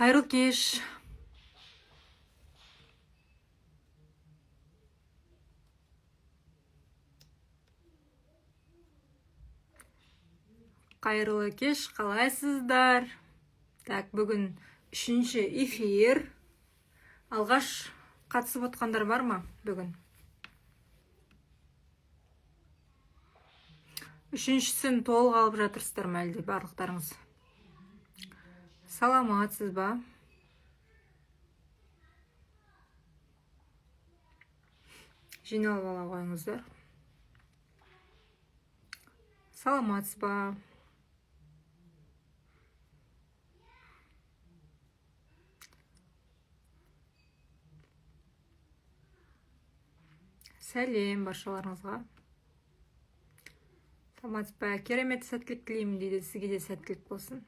Қайырлы кеш. Қайырлы кеш, қалайсыздар? Так, бүгін 3-ші эфир. Алғаш қатысып отқандар бар ма бүгін? 3-шісін толық алып жатырсыздар ма әлде барлықтарыңыз? Саламатсыз ба? Жиналып ала қойыңыздар. Саламатсыз ба? Сәлем баршаларыңызға. Саламатсыз ба? Керемет сәттілік тілеймін дейді, сізге де сәттілік болсын.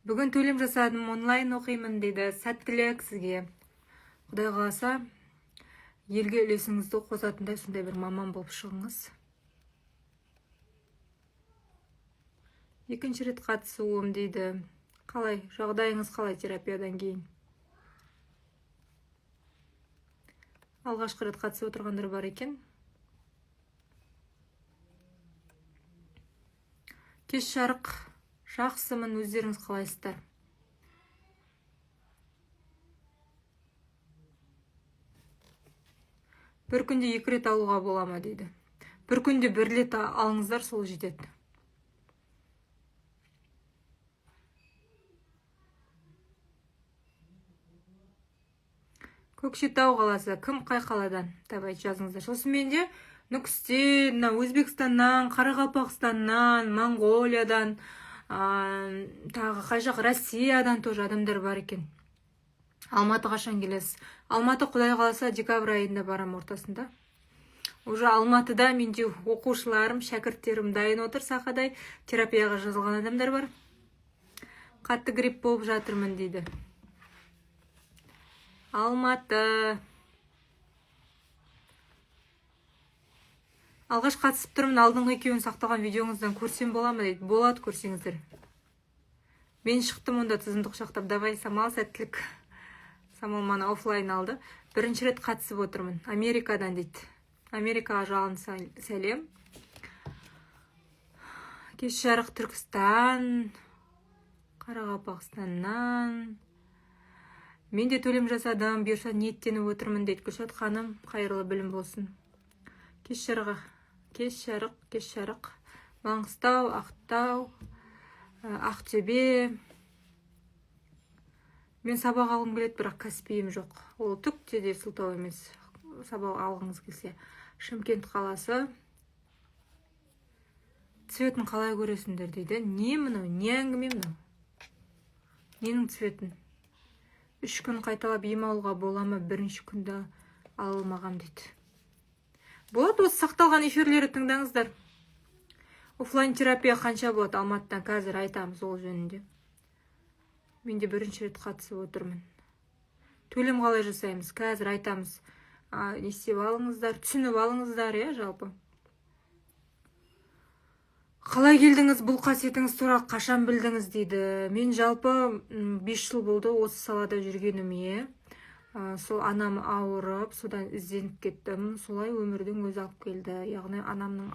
Бүгін төлем жасадым, онлайн оқимын дейді, сәттілік сізге. Құдай қаласа, елге үлесіңізді қосатындай сондай бір маман болып шығыңыз. Екінші рет қатысуым дейді. Қалай, жағдайыңыз қалай терапиядан кейін? Алғашқы рет қатысып отырғандар бар екен. Кеш жарық, жақсымын, өздеріңіз қалайсыздар? Бір күнде 2 рет алуға бола ма дейді. Бір күнде 1 рет алыңыздар, сол жетеді. Көкшетау қаласы, кім қай қаладан? Давайте жазыңыздар. Сосын менде Нүкістен, Өзбекстаннан, Қарақалпақстаннан, Монғолиядан, тағы қай жақ Россиядан тоже адамдар бар екен. Алматы қашан келесіз? Алматы құдай қаласа декабрь айында барам ортасында. Уже Алматыда менде оқушыларым, шәкірттерім дайын отыр, сақадай терапияға жазылған адамдар бар. Қатты грипп болып жатырмын дейді. Алматы. Алғаш қатысып тұрмын, алдыңғы екеуін сақталған видеоңыздан көрсем бола ма дейді. Болады, көрсеңіздер. Мен шықтым онда тізімді құшақтап. Давай, Самал, сәттілік. Самал мана офлайн алды. Бірінші рет қатысып отырмын. Америкадан дейді. Америкаға жалын сәлем. Кеш жарық Түркістан, Қарақалпақстаннан. Мен де төлем жасадым, бұйырса ниеттеніп отырмын дейді. Гүлшат ханым, қайырлы білім болсын. Кеш жарық. Маңғыстау, Ақтау, Ақтөбе. Мен сабақ алғым келеді, бірақ кәсіпиім жоқ. Ол түкте де сылтау емес. Сабақ алғыңыз келсе. Шымкент қаласы. Цветін қалай көресіңдер дейді. Не мынау? Не әңгіме мынау? Ненің цветін? 3 күн қайталап ем алуға бола ма? Бірінші күнді алылмағам дейді. Болады, осы сақталған эфирлері тыңдаңыздар. Офлайн терапия қанша болады? Алматыдан қазір айтамыз ол жөнінде. Мен де бірінші рет қатысып отырмын. Төлем қалай жасаймыз? Қазір айтамыз. Естіп алыңыздар, түсініп алыңыздар, жалпы. Қалай келдіңіз, бұл қасиетіңіз туралы қашан білдіңіз дейді. Мен жалпы 5 жыл болды осы салада жүргеніме. Сол анам ауырып, содан ізденіп кеттім. Солай өмірдің өзі алып келді. Яғни анамның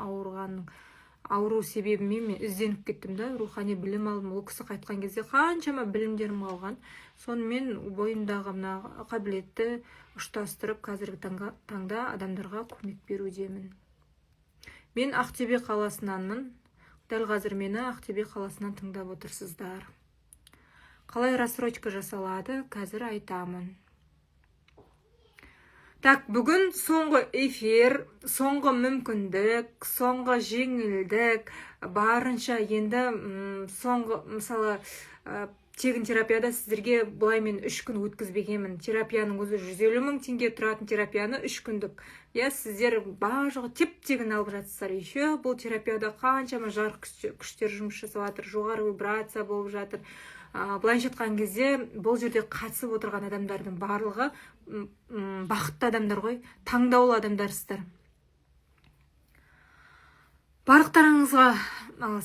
ауру себебімен мен ізденіп кеттім да, рухани білім алдым. Ол кісі қайтқан кезде қаншама білімдерім қалған. Сонымен бойымдағы қабілетті ұштастырып, қазіргі таңда адамдарға көмек берудемін. Мен Ақтөбе қаласынанмын. Дәл қазір мені Ақтөбе қаласынан тыңдап отырсыздар. Қалай рассрочка жасалады? Қазір айтамын. Так, бүгін соңғы эфир, соңғы мүмкіндік, соңғы жеңілдік, барынша енді соңғы, мысалы, тегін терапияда сіздерге бұлай мен 3 күн өткізбегенмін. Терапияның өзі 150 000 теңге тұратын терапияны 3 күндік. Сіздер барлығы теп-тегін алып жатсыздар. Еще бұл терапияда қаншама жарық күштер жұмыс жасап жатыр, жоғары вибрация болып жатыр. Былайша айтқан кезде бұл жерде қатысып отырған адамдардың барлығы бақытты адамдар ғой, таңдаулы адамдарсыздар. Барлықтарыңызға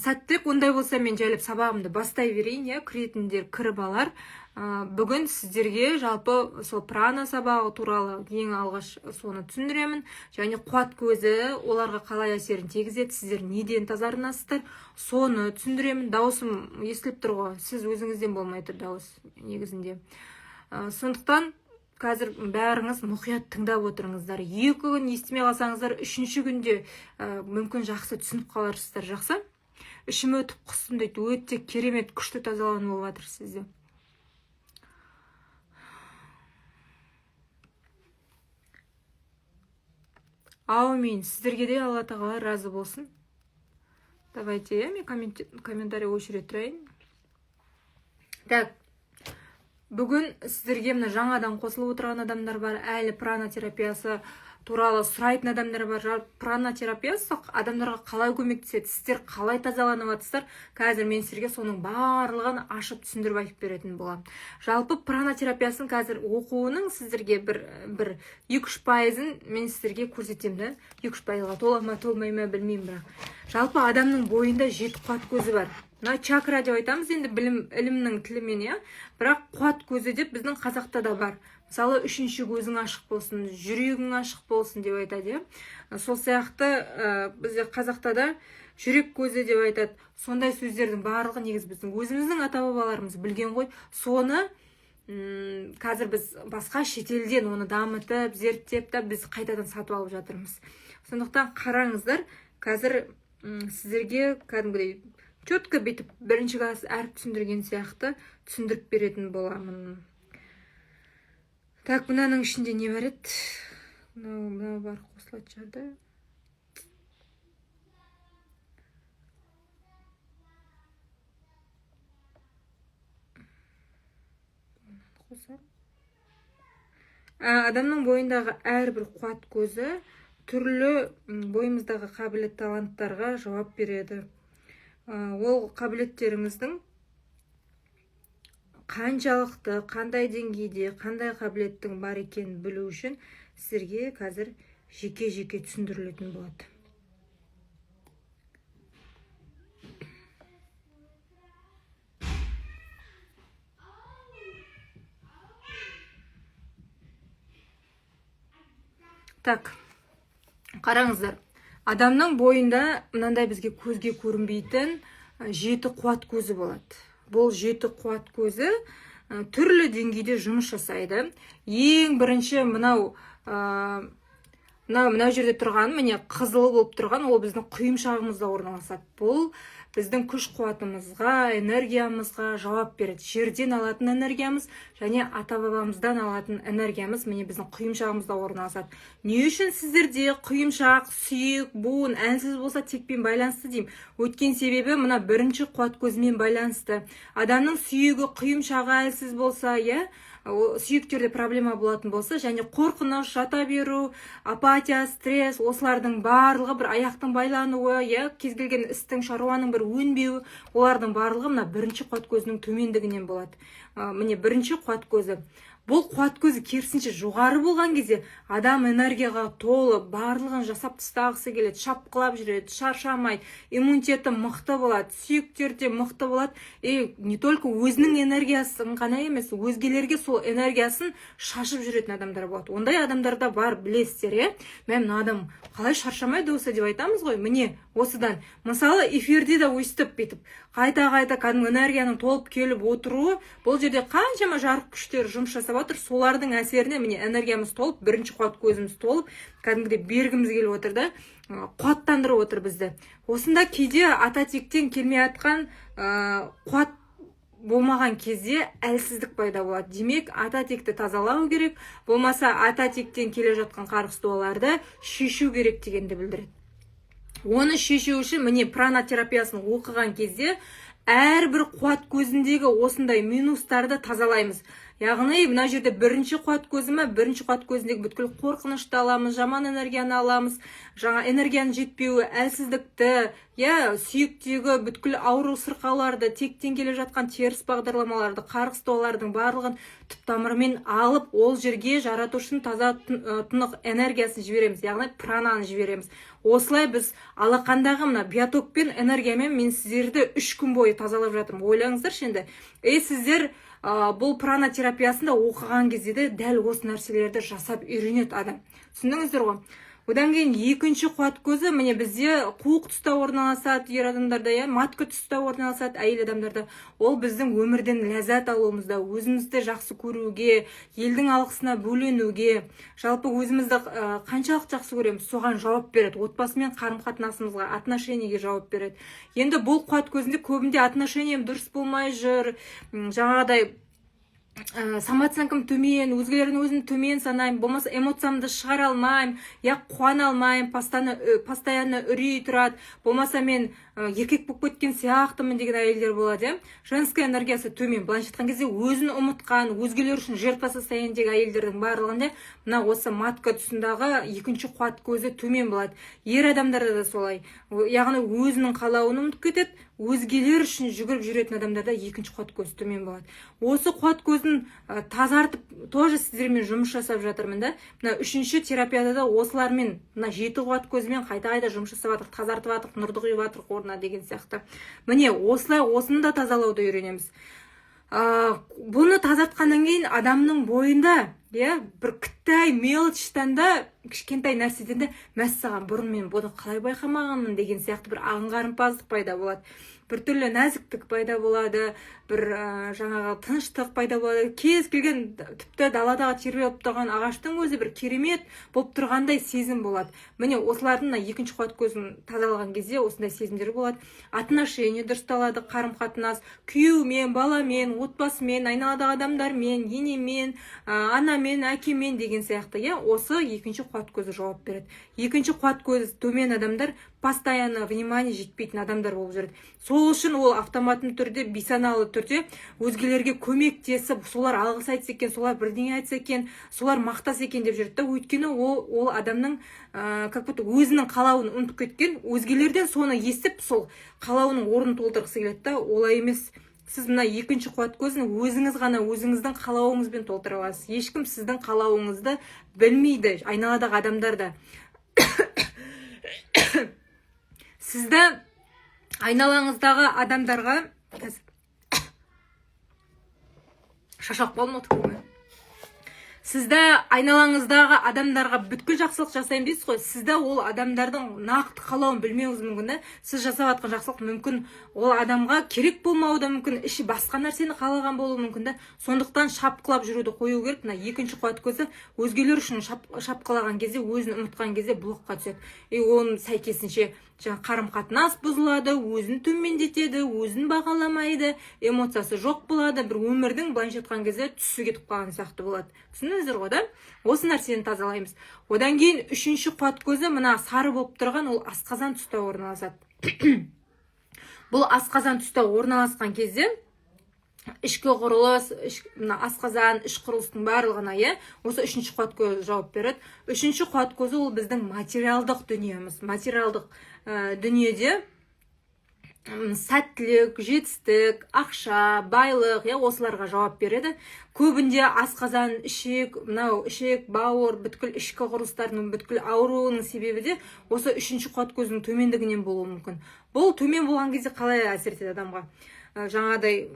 сәттілік. Ондай болса мен жайлап сабағымды бастай берейін, кіретіндер кіріп алар. Бүгін сіздерге жалпы сол прана сабағы туралы ең алғаш соны түсіндіремін. Және қуат көзі оларға қалай әсерін тигізеді, сіздер неден тазарынасыздар, соны түсіндіремін. Дауысым естіліп тұр ғой, сіз өзіңізден болмай тұр дауыс негізінде. Сондықтан қазір бәріңіз мұқият тыңдап отырыңыздар. 2 күн естімей қалсаңыздар, 3-ші күнде мүмкін жақсы түсініп қаларсыздар. Жақсы? Ішім өтіп құстым дейді, өте керемет күшті тазалану болып жатыр сізде. Аумин. Сіздерге де Алла тағала разы болсын. Давайте, мен комментарий очередь тұрайын. Так. Бүгін сіздерге мына жаңадан қосылып отырған адамдар бар, әлі пранотерапиясы туралы сұрайтын адамдар бар. Пранотерапиясы адамдарға қалай көмектеседі, сіздер қалай тазаланып жатсыздар, қазір мен сіздерге соның барлығын ашып түсіндіріп айтып беретін боламын. Жалпы пранотерапиясын қазір оқуының сіздерге бір 2-3%-ін мен сіздерге көрсетемін. 2-3%-ға тола ма толмай ма білмеймін, бірақ жалпы адамның бойында 7 қуат көзі бар. Мына чакра деп айтамыз енді ілімнің тілімен, бірақ қуат көзі деп біздің қазақта да бар. Мысалы, 3-ші көзің ашық болсын, жүрегің ашық болсын деп айтады. Сол сияқты бізде қазақта да жүрек көзі деп айтады. Сондай сөздердің барлығы негіз біздің өзіміздің ата-бабаларымыз білген ғой. Соны қазір біз басқа шетелден оны дамытып, зерттеп та біз қайтадан сатып алып жатырмыз. Сондықтан қараңыздар, қазір сіздерге кәдімгідей четко бетіп бірінші класс әріп түсіндірген сияқты түсіндіріп беретін боламын. Так, мынаның ішінде не бар еді? Мынау бар, қосылады жарды. Адамның бойындағы әрбір қуат көзі түрлі бойымыздағы қабілет таланттарға жауап береді. Ол қабілеттеріңіздің қаншалықты, қандай деңгейде, қандай қабілеттің бар екенін білу үшін сіздерге қазір жеке-жеке түсіндірілетін болады. Так, қараңыздар. Адамның бойында мынандай бізге көзге көрінбейтін 7 қуат көзі болады. Бұл 7 қуат көзі түрлі деңгейде жұмыс жасайды. Ең бірінші мынау жерде тұрған, міне қызыл болып тұрған, ол біздің құйымшағымызда орналасады. Бұл біздің күш қуатымызға, энергиямызға жауап береді. Жерден алатын энергиямыз және ата-бабамыздан алатын энергиямыз міне біздің құйымшағымызда орналасады. Не үшін сіздерде құйымшақ, сүйек, буын әлсіз болса текпен байланысты деймін. Өткен себебі мына бірінші қуат көзімен байланысты. Адамның сүйегі, құйымшағы әлсіз болса, сүйектерде проблема болатын болса, және қорқыныш, жата беру, апатия, стресс, осылардың барлығы бір аяқтың байлануы, кез келген істің, шаруаның бір өнбеуі, олардың барлығы мына бірінші қуат көзінің төмендігінен болады. Міне бірінші қуат көзі. Бұл қуат көзі керісінше жоғары болған кезде адам энергияға толы, барлығын жасап тастағысы келеді, шапқылап жүреді, шаршамайды, иммунитеті мықты болады, сүйектерде мықты болады. Не только өзінің энергиясын ғана емес, өзгелерге сол энергиясын шашып жүретін адамдар болады. Ондай адамдарда бар, білесіздер, мен адам қалай шаршамайды осы деп айтамыз ғой. Міне осыдан, мысалы эфирде де өстіп бетіп, қайта-қайта кәдімгі энергияның толып келіп отыруы, бұл жерде қаншама жарық күштер жұмыс жасап отыр, солардың әсеріне міне энергиямыз толып, бірінші қуат көзіміз толып, кәдімгідей бергіміз келіп отыр да, қуаттандырып отыр бізді. Осында кейде ата-тектен келмей атқан қуат болмаған кезде әлсіздік пайда болады. Демек, ата-текті тазалау керек, болмаса ата-тектен келе жатқан қарғыс дуаларды шешу керек дегенді білдіреді. Оны шешу үшін міне пранотерапиясын оқыған кезде әрбір қуат көзіндегі осындай минустарды тазалаймыз. Яғни мына жерде бірінші қуат көзі ме, бірінші қуат көзіндегі бүткіл қорқынышты аламыз, жаман энергияны аламыз, жаңа энергияның жетпеуі, әлсіздікті, сүйектегі бүткіл ауру сырқауларды, тектен келе жатқан теріс бағдарламаларды, қарғыстаулардың барлығын түп тамырымен алып, ол жерге жаратушының таза тұнық энергиясын жібереміз, яғни прананы жібереміз. Осылай біз алақандағы мына биотокпен, энергиямен мен сіздерді 3 күн бойы тазалап жатырмын. Ойлаңыздаршы енді. Сіздер бұл пранотерапиясында оқыған кезде де дәл осы нәрселерді жасап үйренеді адам. Түсіндіңіздер ғой? Одан кейін екінші қуат көзі міне бізде қуық тұста орналасады, ер адамдарда, матка тұста орналасады, әйел адамдарда. Ол біздің өмірден ләззат алуымызда, өзімізді жақсы көруге, елдің алғысына бөленуге, жалпы өзімізді қаншалық жақсы көреміз, соған жауап береді. Отбасымен қарым-қатынасымызға, отношениеге жауап береді. Енді бұл қуат көзінде көбінде отношением дұрыс болмай жүр, жаңағыдай самооценкам төмен, өзгелердің өзін төмен санаймын, болмаса эмоциямды шығара алмаймын, қуана алмаймын, постоянно үрей тұрады, болмаса мен еркек болып кеткен сияқтымын деген әйелдер болады. Женская энергиясы төмен. Былайша айтқан кезде өзін ұмытқан, өзгелер үшін жертва состояниедегі әйелдердің барлығында мына осы матка тұсындағы екінші қуат көзі төмен болады. Ер адамдарда да солай. Яғни өзінің қалауын ұмытып кетеді, өзгелер үшін жүгіріп жүретін адамдарда екінші қуат көзі төмен болады. Осы қуат көзін тазартып, тоже сіздермен жұмыс жасап жатырмын да. Мына үшінші терапияда да осылармен, мына 7 қуат көзімен қайта жұмыс жасап жатырмық, тазартып жатырмық, нұрды құйып жатырмық орнына деген сияқты. Міне осылай осыны да тазалауды үйренеміз. Бұны тазартқаннан кейін адамның бойында, бір кіттай мелочтан да, кішкентай нәрседен де мәссаған бұрын мен бұны қалай байқамағанмын деген сияқты бір аңғарымпаздық пайда болады. Бір түрлі нәзіктік пайда болады, бір жаңағы тыныштық пайда болады. Кез келген тіпті даладағы тербеліп тұрған ағаштың өзі бір керемет болып тұрғандай сезім болады. Міне осылардың екінші қуат көзін тазалаған кезде осындай сезімдер болады. Отношение дұрысталады, қарым-қатынас, күйеумен, баламен, отбасымен, айналадағы адамдармен, енемен, анамен, әкемен деген сияқты. Осы екінші қуат көзі жауап береді. Екінші қуат көзі төмен адамдар постоянно внимание жетпейтін адамдар болып жүреді. Сол үшін ол автоматты түрде, бейсаналы түрде өзгелерге көмектесіп, солар алғыс айтса екен, солар бірдеңе айтса екен, солар мақтаса екен деп жүреді. Өйткені ол адамның өзінің қалауын ұмытып кеткен, өзгелерден соны естіп, сол қалауының орнын толтырғысы келеді. Олай емес. Сіз мына екінші қуат көзін өзіңіз ғана өзіңіздің қалауыңызбен толтыра аласыз. Ешкім сіздің қалауыңызды білмейді, айналадағы адамдарда. Сізді айналаңыздағы адамдарға шашақ болмады ғой. Сізді айналаңыздағы адамдарға бүткіл жақсылық жасаймын дейсіз ғой. Сізді ол адамдардың нақты қалауын білмеуіңіз мүмкін. Сіз жасап жатқан жақсылық мүмкін ол адамға керек болмауы да мүмкін, іші басқа нәрсені қалаған болуы мүмкін. Сондықтан шапқылап жүруді қою керек. Мына екінші қуат көзі өзгелер үшін шапқылаған кезде, өзін ұмытқан кезде блокқа түседі. Оның сәйкесінше қарым-қатынас бұзылады, өзін төмендетеді, өзін бағаламайды, эмоциясы жоқ болады, бір өмірдің былайша айтқан кезде түсі кетіп қалған сияқты болады. Түсіндіңіздер ғой да? Осы нәрсені тазалаймыз. Одан кейін үшінші қуат көзі мына сары болып тұрған, ол асқазан тұста орналасады. Бұл асқазан тұста орналасқан кезде ішкі құрылыс, асқазан, іш құрылыстың барлығына осы үшінші қуат көзі жауап береді. Үшінші қуат көзі ол біздің материалдық дүниеміз. Материалдық дүниеде сәттілік, жетістік, ақша, байлық, осыларға жауап береді. Көбінде асқазан, ішек, бауыр, бүткіл ішкі құрылыстарының бүткіл ауруының себебі де осы үшінші қуат көзінің төмендігінен болуы мүмкін. Бұл төмен болған кезде қалай әсер етеді адамға? Жаңадай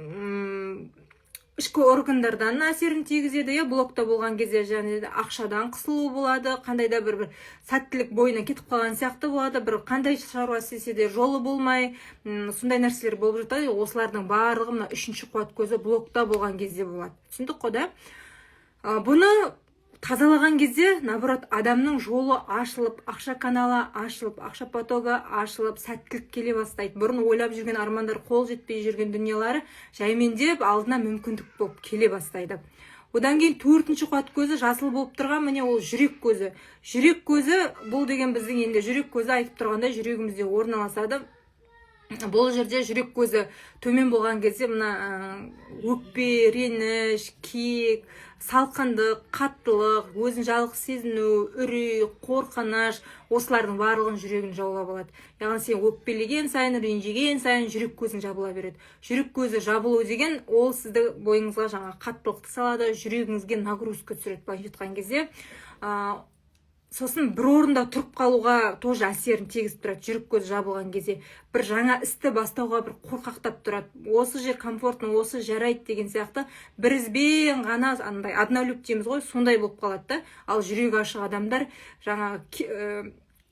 ішкі органдардан әсерін тигізеді, блокта болған кезде ақшадан қысылу болады, қандай да бір сәттілік бойына кетіп қалған сияқты болады, бір қандай шаруа істесе де жолы болмай, сондай нәрселер болып жатады. Осылардың барлығы мына үшінші қуат көзі блокта болған кезде болады. Түсіндік қой да? Бұны тазалаған кезде, наоборот, адамның жолы ашылып, ақша каналы ашылып, ақша потогы ашылып, сәттілік келе бастайды. Бұрын ойлап жүрген армандар, қол жетпей жүрген дүниелері жаймендеп, алдына мүмкіндік болып келе бастайды. Одан кейін төртінші қуат көзі жасыл болып тұрған, міне ол жүрек көзі. Жүрек көзі бұл деген біздің енді жүрек көзі айтып тұрғанда жүрегімізде орналасады. бұл жерде жүрек көзі төмен болған кезде мына өкпе, реніш, кек, салқындық, қаттылық, өзін жалғыз сезіну, үрей, қорқыныш, осылардың барлығын жүрегін жаулап алады. Яғни сен өкпелеген сайын, ренжіген сайын жүрек көзің жабыла береді. Жүрек көзі жабылу деген ол сізді бойыңызға жаңа қаттылықты салады, жүрегіңізге нагрузка түсіреді. Былайша айтқан кезде сосын бір орында тұрып қалуға тоже әсерін тигізіп тұрады. Жүрек көзі жабылған кезде бір жаңа істі бастауға бір қорқақтап тұрады. Осы жер комфортный, осы жарайды деген сияқты бірізбен ғана андай однолюб дейміз ғой, сондай болып қалады да. Ал жүрегі ашық адамдар жаңа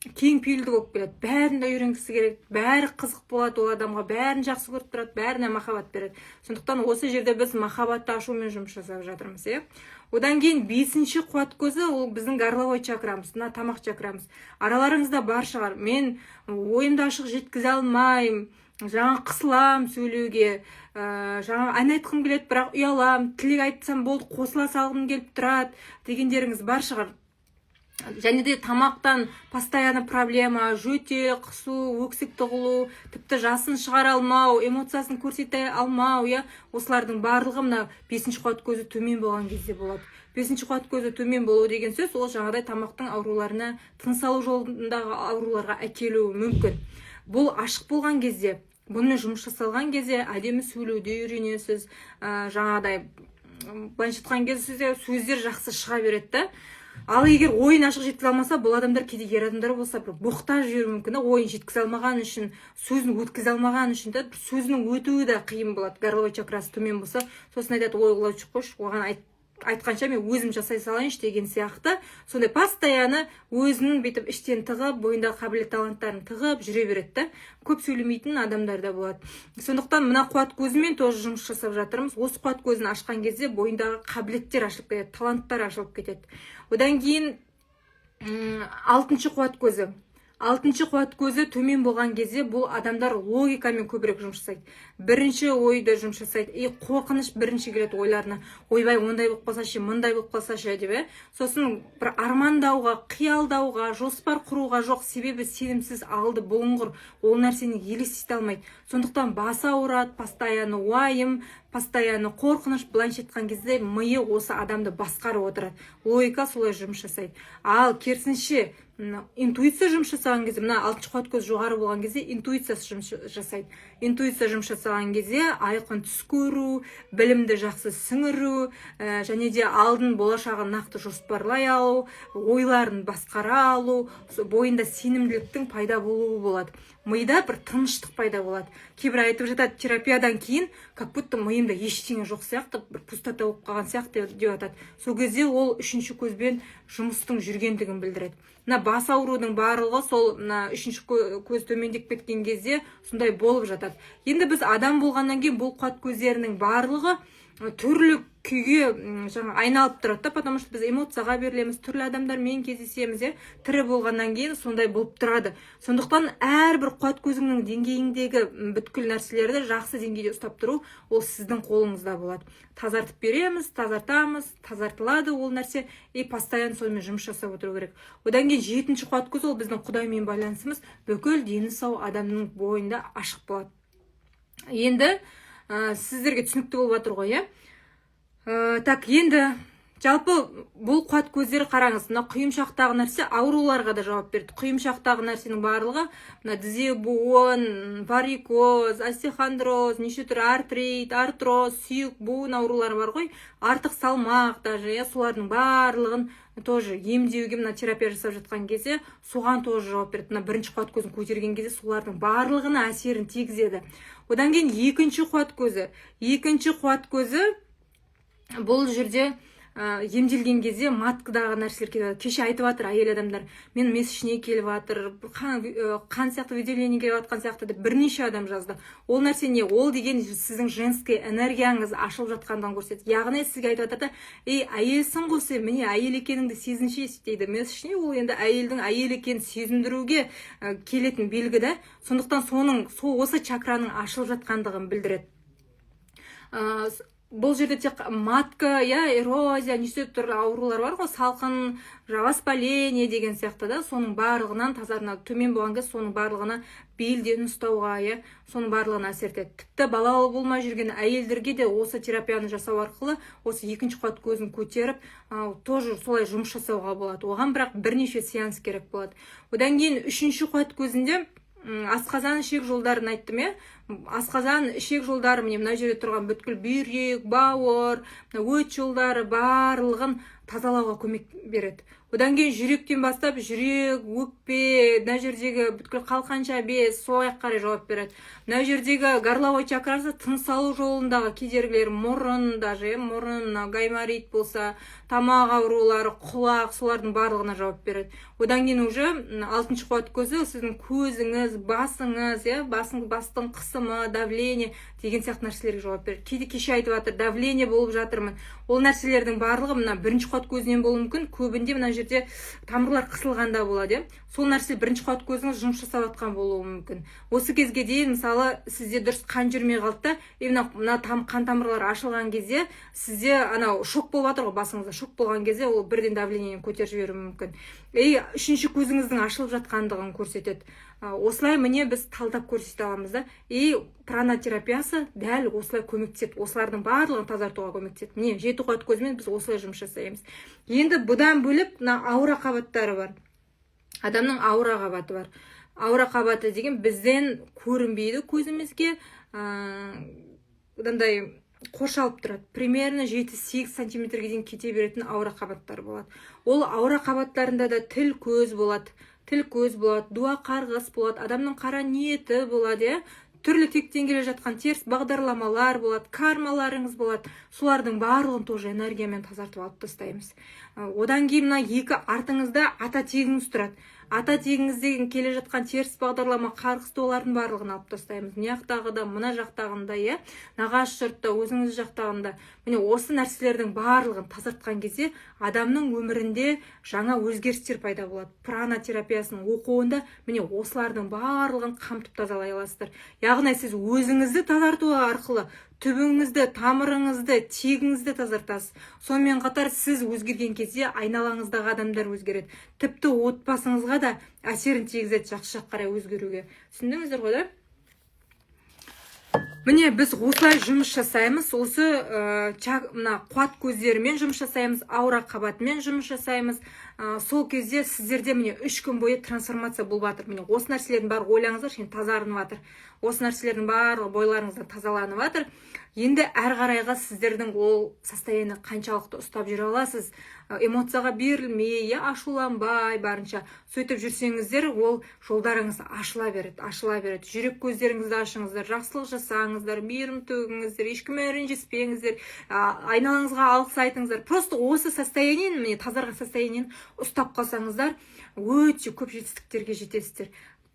кең пейілді болып келеді. Бәрін де үйренгісі келеді, бәрі қызық болады ол адамға, бәрін жақсы көріп тұрады, бәріне махаббат береді. Сондықтан осы жерде біз махаббатты ашумен жұмыс жасап жатырмыз, Одан кейін 5-ші қуат көзі ол біздің горловой чакрамыз, мына тамақ чакрамыз. Араларыңызда бар шығар. Мен ойымды ашық жеткізе алмаймын, жаңа қысылам сөйлеуге, жаңа ән айтқым келеді, бірақ ұялам, тілек айтсам болды, қосыла салғым келіп тұрады дегендеріңіз бар шығар. Және де тамақтан постоянно проблема, жөтел, қысу, өксік тығылу, тіпті жасын шығара алмау, эмоциясын көрсете алмау, осылардың барлығы мына 5-ші қуат көзі төмен болған кезде болады. 5-ші қуат көзі төмен болу деген сөз, ол жаңағыдай тамақтың ауруларына, тыныс алу жолындағы ауруларға әкелуі мүмкін. Бұл ашық болған кезде, бұнымен жұмыс жасалған кезде әдемі сөйлеуде үйренесіз, жаңағыдай былайша айтқан кезде сөздер жақсы шыға береді. Ал егер ойын ашық жеткізе алмаса, бұл адамдар кейде ер адамдар болса, бір боқтап жіберуі мүмкін, ойын жеткізе алмаған үшін, сөзін өткізе алмаған үшін, сөзінің өтуі де қиын болады. Горловой чакрасы төмен болса, сосын айтады, ой, Главчик, қойшы, оған айтқанша мен өзім жасай салайыншы деген сияқты. Сондай постоянно өзінің бүйтіп іштен тығып, бойындағы қабілет таланттарын тығып жүре береді. Көп сөйлемейтін адамдар да болады. Сондықтан мына қуат көзімен тоже жұмыс жасап жатырмыз. Осы қуат көзін ашқан кезде бойындағы қабілеттер ашылып кетеді, таланттар ашылып кетеді. Одан кейін 6-ші қуат көзі. 6-ші қуат көзі төмен болған кезде бұл адамдар логикамен көбірек жұмыс жасайды. Бірінші ойды жұмыс жасайды. Қорқыныш бірінші келеді ойларына. Ойбай, ондай болып қалса ше, мындай болып қалса ше деп. Сосын бір армандауға, қиялдауға, жоспар құруға жоқ, себебі сенімсіз, алды бұлыңғыр, ол нәрсені елестете алмайды. Сондықтан басы ауырады, постоянно уайым, постоянно қорқыныш, былайша айтқан кезде миы осы адамды басқарып отырады. Логика солай жұмыс жасайды. Ал керісінше интуиция жұмыс жасаған кезде, мына 6-ші қуат көзі жоғары болған кезде интуиция жұмыс жасайды. Интуиция жұмыс жасаған кезде айқын түс көру, білімді жақсы сіңіру, және де алдын болашағын нақты жоспарлай алу, ойларын басқара алу, бойында сенімділіктің пайда болуы болады. Мида бір тыныштық пайда болады. Кейбір айтып жатады, терапиядан кейін как будто миымда ештеңе жоқ сияқты, бір пустота болып қалған сияқты деп жатады. Сол кезде ол 3-ші көзбен жұмыстың жүргендігін білдіреді. Мына бас аурудың барлығы сол 3-ші көз төмендеп кеткен кезде сондай болып жатады. Енді біз адам болғаннан кейін бұл қуат көздерінің барлығы түрлі күйге жаңа айналып тұрады, потому что біз эмоцияға берілеміз, түрлі адамдармен кездесеміз, тірі болғаннан кейін сондай болып тұрады. Сондықтан әрбір қуат көзіңнің деңгейіндегі бүткіл нәрселерді жақсы деңгейде ұстап тұру, ол сіздің қолыңызда болады. Тазартып береміз, тазартамыз, тазартылады ол нәрсе, постоянно сонымен жұмыс жасап отыру керек. Одан кейін 7-ші қуат көз, ол біздің Құдаймен байланысымыз, бүкіл дені сау адамның бойында ашық болады. Енді сіздерге түсінікті болып жатыр ғой, Так, енді жалпы бұл қуат көздері қараңыз, мына құйымшақтағы нәрсе ауруларға да жауап берді. Құйымшақтағы нәрсенің барлығы, мына тізе буын, варикоз, остеохондроз, неше түрлі артрит, артроз, сүйек, буын аурулары бар ғой, артық салмақ даже, солардың барлығын тоже емдеуге мына терапия жасап жатқан кезде соған тоже жауап береді. Мына бірінші қуат көзін көтерген кезде солардың барлығына әсерін тигізеді. Одан кейін екінші қуат көзі. Екінші қуат көзі бұл жерде емделген кезде маткадағы нәрселер келіп жатыр. Кеше айтып жатыр әйел адамдар, мен месячный келіп жатыр, қан сияқты выделение келіп жатқан сияқты деп бірнеше адам жазды. Ол нәрсе не? Ол деген сіздің женский энергияңыз ашылып жатқандан көрсетеді. Яғни сізге айтып жатыр да, әйелсің ғой сен, міне әйел екеніңді сезінше дейді. Месячный ол енді әйелдің әйел екенін сезіндіруге келетін белгі да. Сондықтан осы чакраның ашылып жатқандығын білдіреді. бұл жерде тек матка, эрозия, неше түрлі аурулар бар ғой, салқын, воспаление деген сияқты да, соның барлығынан тазарына, төмен болған кезде соның барлығына белден ұстауға, соның барлығына әсер етеді. Тіпті балалы болмай жүрген әйелдерге де осы терапияны жасау арқылы осы екінші қуат көзін көтеріп, тоже солай жұмыс жасауға болады. Оған бірақ бірнеше сеанс керек болады. Одан кейін үшінші қуат көзінде асқазан ішек жолдарын айттым, асқазан ішек жолдары, мына жерде тұрған бүткіл бүйрек, бауыр, өт жолдары барлығын тазалауға көмек береді. Одан кейін жүректен бастап жүрек, өкпе, мына жердегі бүткіл қалқанша без, сол аяққа қарай жауап береді. Мына жердегі горловой чакрасы тыныс алу жолындағы кедергілер, мұрын, даже мұрын, гайморит болса, тамақ аурулары, құлақ, солардың барлығына жауап береді. Одан кейін уже алтыншы қуат көзі сіздің көзіңіз, басыңыз, бастың қысымы, давление деген сияқты нәрселерге жауап береді. Кейде кеше айтып жатыр, давление болып жатырмын. Ол нәрселердің барлығы мына бірінші қуат көзінен болуы мүмкін. Көбінде мына жерде тамырлар қысылғанда болады. Сол нәрсе бірінші қуат көзіңіз жұмыс жасап жатқан болуы мүмкін. Осы кезге дейін мысалы сізде дұрыс қан жүрмей қалды да, мына қан тамырлары ашылған кезде сізде анау шок болып жатыр ғой, басыңызда шок болған кезде ол бірден давлениені көтеріп жіберуі мүмкін. Үшінші көзіңіздің ашылып жатқандығын көрсетеді. Осылай міне біз талдап көрсете аламыз да. Пранотерапиясы дәл осылай көмектеседі. Осылардың барлығын тазартуға көмектеседі. Міне жеті қуат көзімен біз осылай жұмыс жасаймыз. Енді бұдан бөлек аура қабаттары бар. Адамның аура қабаты бар. Аура қабаты деген бізден көрінбейді көзімізге, одандай қоршалып тұрады. Примерно 7-8 сантиметрге дейін кете беретін аура қабаттар болады. Ол аура қабаттарында да тіл көз болады, дуа қарғыс болады, адамның қара ниеті болады, түрлі тектен келе жатқан теріс бағдарламалар болады, кармаларыңыз болады. Солардың барлығын тоже энергиямен тазартып алып тастаймыз. Одан кейін мына екі артыңызда ата тегіңіз тұрады. Ата тегіңізден келе жатқан теріс бағдарлама, қарғысты олардың барлығын алып тастаймыз. Мына жақтағыда, мына жақтағында, нағаш жұртта, өзіңіз жақтағында. Міне осы нәрселердің барлығын тазартқан кезде адамның өмірінде жаңа өзгерістер пайда болады. Пранотерапиясының оқуында міне осылардың барлығын қамтып тазалай аласыздар. Яғни сіз өзіңізді тазарту арқылы түбіңізді, тамырыңызды, тегіңізді тазартасыз. Сонымен қатар сіз өзгерген кезде айналаңыздағы адамдар өзгереді. Тіпті отбасыңызға да әсерін тигізеді жақсы жаққа қарай өзгеруге. Түсіндіңіздер ғой да? Міне біз осылай жұмыс жасаймыз. Осы қуат көздерімен жұмыс жасаймыз, аура қабатымен жұмыс жасаймыз. Сол кезде сіздерде міне 3 күн бойы трансформация болып жатыр. Міне осы нәрселердің барлығы ойлаңыздар, тазарынып жатыр. Осы нәрселердің барлығы бойларыңыздан тазаланып жатыр. Енді әр қарайға сіздердің ол состояние қаншалықты ұстап жүре аласыз, эмоцияға берілмей, ашуланбай барынша сөйтіп жүрсеңіздер, ол жолдарыңыз ашыла береді. Жүрек көздеріңізді ашыңыздар, жақсылық жасаңыздар, мейірім төгіңіздер, ешкіммен ренжіспеңіздер, айналаңызға алғыс айтыңыздар. Просто осы состояниені, міне тазарған состояниені ұстап қалсаңыздар, өте көп жетістіктерге жетесіздер.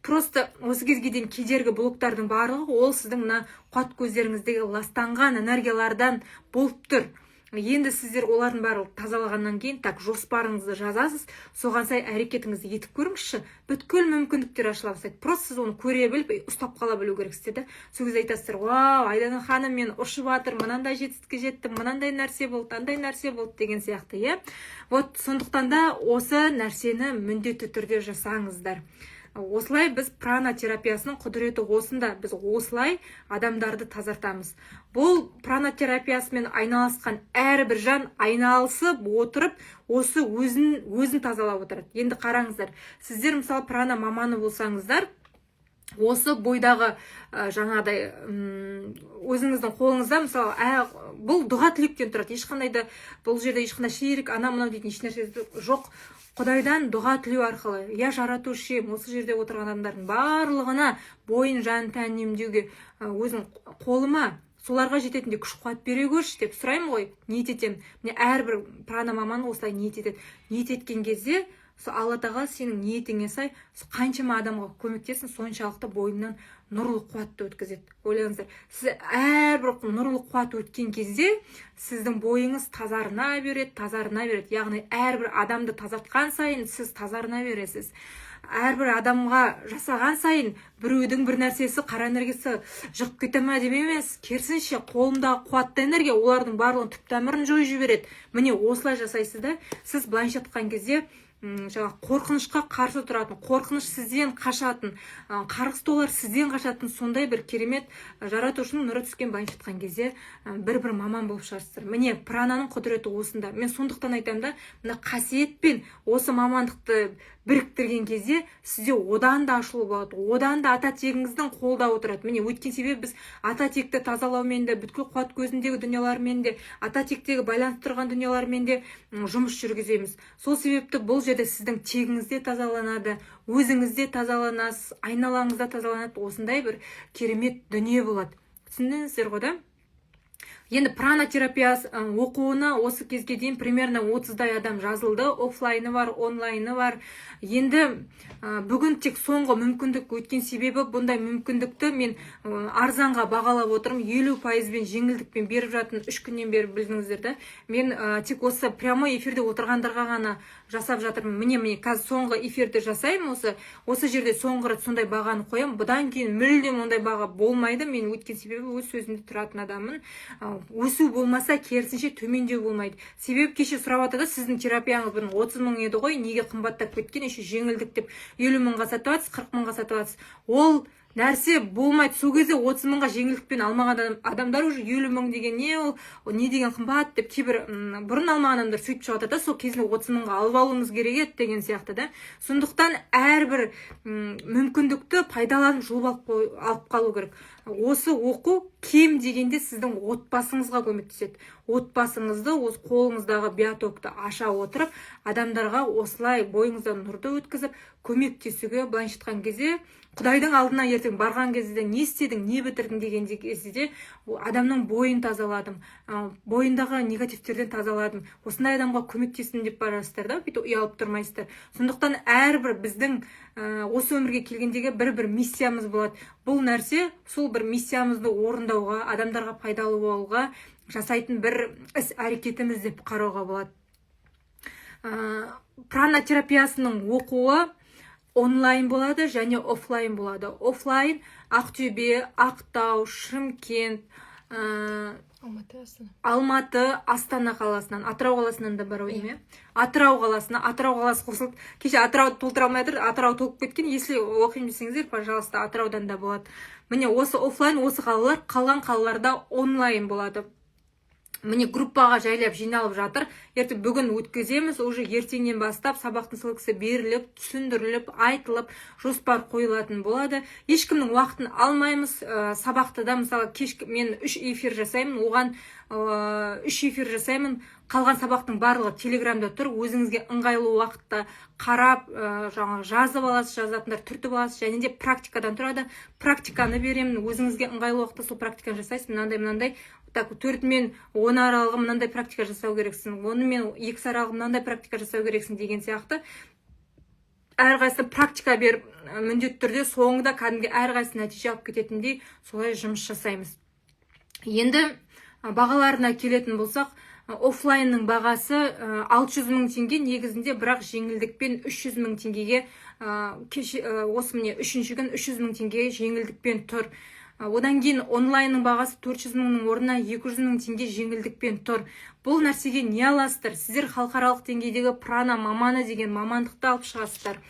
Просто осы кезге дейін кедергі блоктардың барлығы ол сіздің мына қуат көздеріңіздегі ластанған энергиялардан болып тұр. Енді сіздер олардың барлығын тазалағаннан кейін жоспарыңызды жазасыз, соған сай әрекетіңізді етіп көріңізші, бүткіл мүмкіндіктер ашыла бастайды. Просто сіз оны көре біліп, ұстап қала білу керексіздер. Сол кезде айтасыздар: "Вау, Айдана ханым, мен ұшып жатыр, мынандай жетістікке жеттім, мынандай нәрсе болды, андай нәрсе болды" деген сияқты, Вот сондықтан да осы нәрсені міндетті түрде жасаңыздар. Осылай біз пранотерапиясының құдіреті осында. Біз осылай адамдарды тазартамыз. Бұл пранотерапиясымен айналысқан әрбір жан айналысып отырып, осы өзін тазалап отырады. Енді қараңыздар, сіздер мысалы прана маманы болсаңыздар, осы бойдағы жаңағыдай өзіңіздің қолыңызда мысалы бұл дұға тілектен тұрады. Ешқандай да бұл жерде ешқандай ширк, мынау дейтін ешнәрсе жоқ. Құдайдан дұға тілеу арқылы, жаратушы ием, осы жерде отырған адамдардың барлығына бойын жан тәнін емдеуге өзім қолыма соларға жететіндей күш қуат бере көрші деп сұраймын ғой, ниет етемін. Міне әрбір прана маманы осылай ниет етеді. Ниет еткен кезде Алла тағала сенің ниетіңе сай қаншама адамға көмектесін, соншалықты бойынан нұрлы қуатты өткізеді. Ойлаңыздар, сіз әрбір нұрлы қуат өткен кезде сіздің бойыңыз тазарына береді. Яғни әрбір адамды тазартқан сайын сіз тазарына бересіз. әрбір адамға жасаған сайын біреудің бір нәрсесі, қара энергиясы жығып кете ма деп емес, керісінше қолымдағы қуатты энергия олардың барлығын түп тамырын жойып жібереді. Міне осылай жасайсыз да, сіз былайша айтқан кезде қорқынышқа қарсы тұратын, қорқыныш сізден қашатын, қарғыс толар сізден қашатын сондай бір керемет жаратушының нұры түскен былайша айтқан кезде бір маман болып шығарсыздар. Міне прананың құдіреті осында. Мен сондықтан айтамын да, мына қасиетпен осы мамандықты біріктірген кезде сізде одан да ашылу болады, одан да ата тегіңіздің қолда отырады. Міне өткен себебі біз ата текті тазалаумен де, бүткіл қуат көзіндегі дүниелермен де, ата тектегі байланысып тұрған дүниелермен де жұмыс жүргіземіз. Сол себепті бұл жерде сіздің тегіңізде тазаланады, өзіңізде тазаланасыз, айналаңызда тазаланады. Осындай бір керемет дүние болады. Түсіндіңіздер ғой да? Енді прана терапиясы оқуына осы кезге дейін примерно 30-дай адам жазылды. Офлайны бар, онлайны бар. Енді бүгін тек соңғы мүмкіндік өткен себебі бұндай мүмкіндікті мен арзанға бағалап отырмын. 50%-бен жеңілдікпен беріп жатын 3 күннен бері білдіңіздер да. Мен тек осы прямой эфирде отырғандарға ғана жасап жатырмын. Міне қазір соңғы эфирді жасаймын. Осы жерде соңғы рет сондай бағаны қоямын. Бұдан кейін мүлдем ондай баға болмайды. Мен өткен себебі өз сөзімде тұратын адаммын. Өсу болмаса керісінше төмендеу болмайды. Себебі кеше сұрап жатыр да, сіздің терапияңыз бұрын 30 мың еді ғой, неге қымбаттап кеткен, еще жеңілдік деп 50 мыңға сатып жатсыз, 40 мыңға сатып жатсыз. Ол нәрсе болмайды. Сол кезде 30 мыңға жеңілдікпен алмаған адамдар уже 50 мың деген не ол, не деген қымбат деп кейбір бұрын алмаған адамдар сөйтіп шығады да, сол кезінде 30 мыңға алып алуыңыз керек еді деген сияқты да. Сондықтан әрбір мүмкіндікті пайдаланып жұлып алып қалу керек. Осы оқу кем дегенде сіздің отбасыңызға көмектеседі. Отбасыңызды, осы қолыңыздағы биотокты аша отырып, адамдарға осылай бойыңыздан нұрды өткізіп, көмектесуге былайша айтқан кезде, Құдайдың алдына ертең барған кезде не істедің, не бітірдің деген кезде адамның бойын тазаладым, бойындағы негативтерден тазаладым. Осындай адамға көмектестім деп барасыздар да, бүйтіп ұялып тұрмайсыздар. Сондықтан әрбір біздің осы өмірге келгендегі бір миссиямыз болады. Бұл нәрсе сол бір миссиямызды орындауға, адамдарға пайдалы болуға жасайтын бір іс әрекетіміз деп қарауға болады. Прана терапиясының оқуы онлайн болады және офлайн болады. Офлайн Ақтөбе, Ақтау, Шымкент, Алматы, Астана қаласынан, Атырау қаласынан да бар ойым. Атырау қаласы қосылып, кеше Атырау толтыра алмай жатыр, Атырау толып кеткен. Если оқимын десеңіздер, пожалуйста, Атыраудан да болады. Міне осы офлайн, осы қалалар, қалған қалаларда онлайн болады. Міне группаға жайлап жиналып жатыр. Ертең бүгін өткіземіз, уже ертеңнен бастап сабақтың сылықсы беріліп, түсіндіріліп, айтылып, жоспар қойылатын болады. Ешкімнің уақытын алмаймыз. Сабақты да мысалы мен 3 эфир жасаймын, оған 3 эфир жасаймын. Қалған сабақтың барлығы телеграмда тұр. Өзіңізге ыңғайлы уақытта қарап, жазып аласыз, жазатындар түртіп аласыз, және де практикадан тұрады. Практиканы беремін. Өзіңізге ыңғайлы уақытта сол практиканы жасайсыз. Мынандай 4 мен 10 аралығы мынандай практика жасау керексің, 10 мен 2 аралығы мынандай практика жасау керексің деген сияқты. Әрқайсысы практика беріп, міндетті түрде соңында кәдімгі әрқайсысы нәтиже алып кететіндей солай жұмыс жасаймыз. Енді бағаларына келетін болсақ, офлайнның бағасы 600 мың теңге негізінде, бірақ жеңілдікпен 300 мың теңгеге, осы міне 3-ші күн 300 мың теңгеге жеңілдікпен тұр. Одан кейін онлайнның бағасы 400 мыңның орнына 200 мың теңге жеңілдікпен тұр. Бұл нәрсеге не аласыздар? Сіздер халықаралық деңгейдегі прана маманы деген мамандықты алып шығасыздар.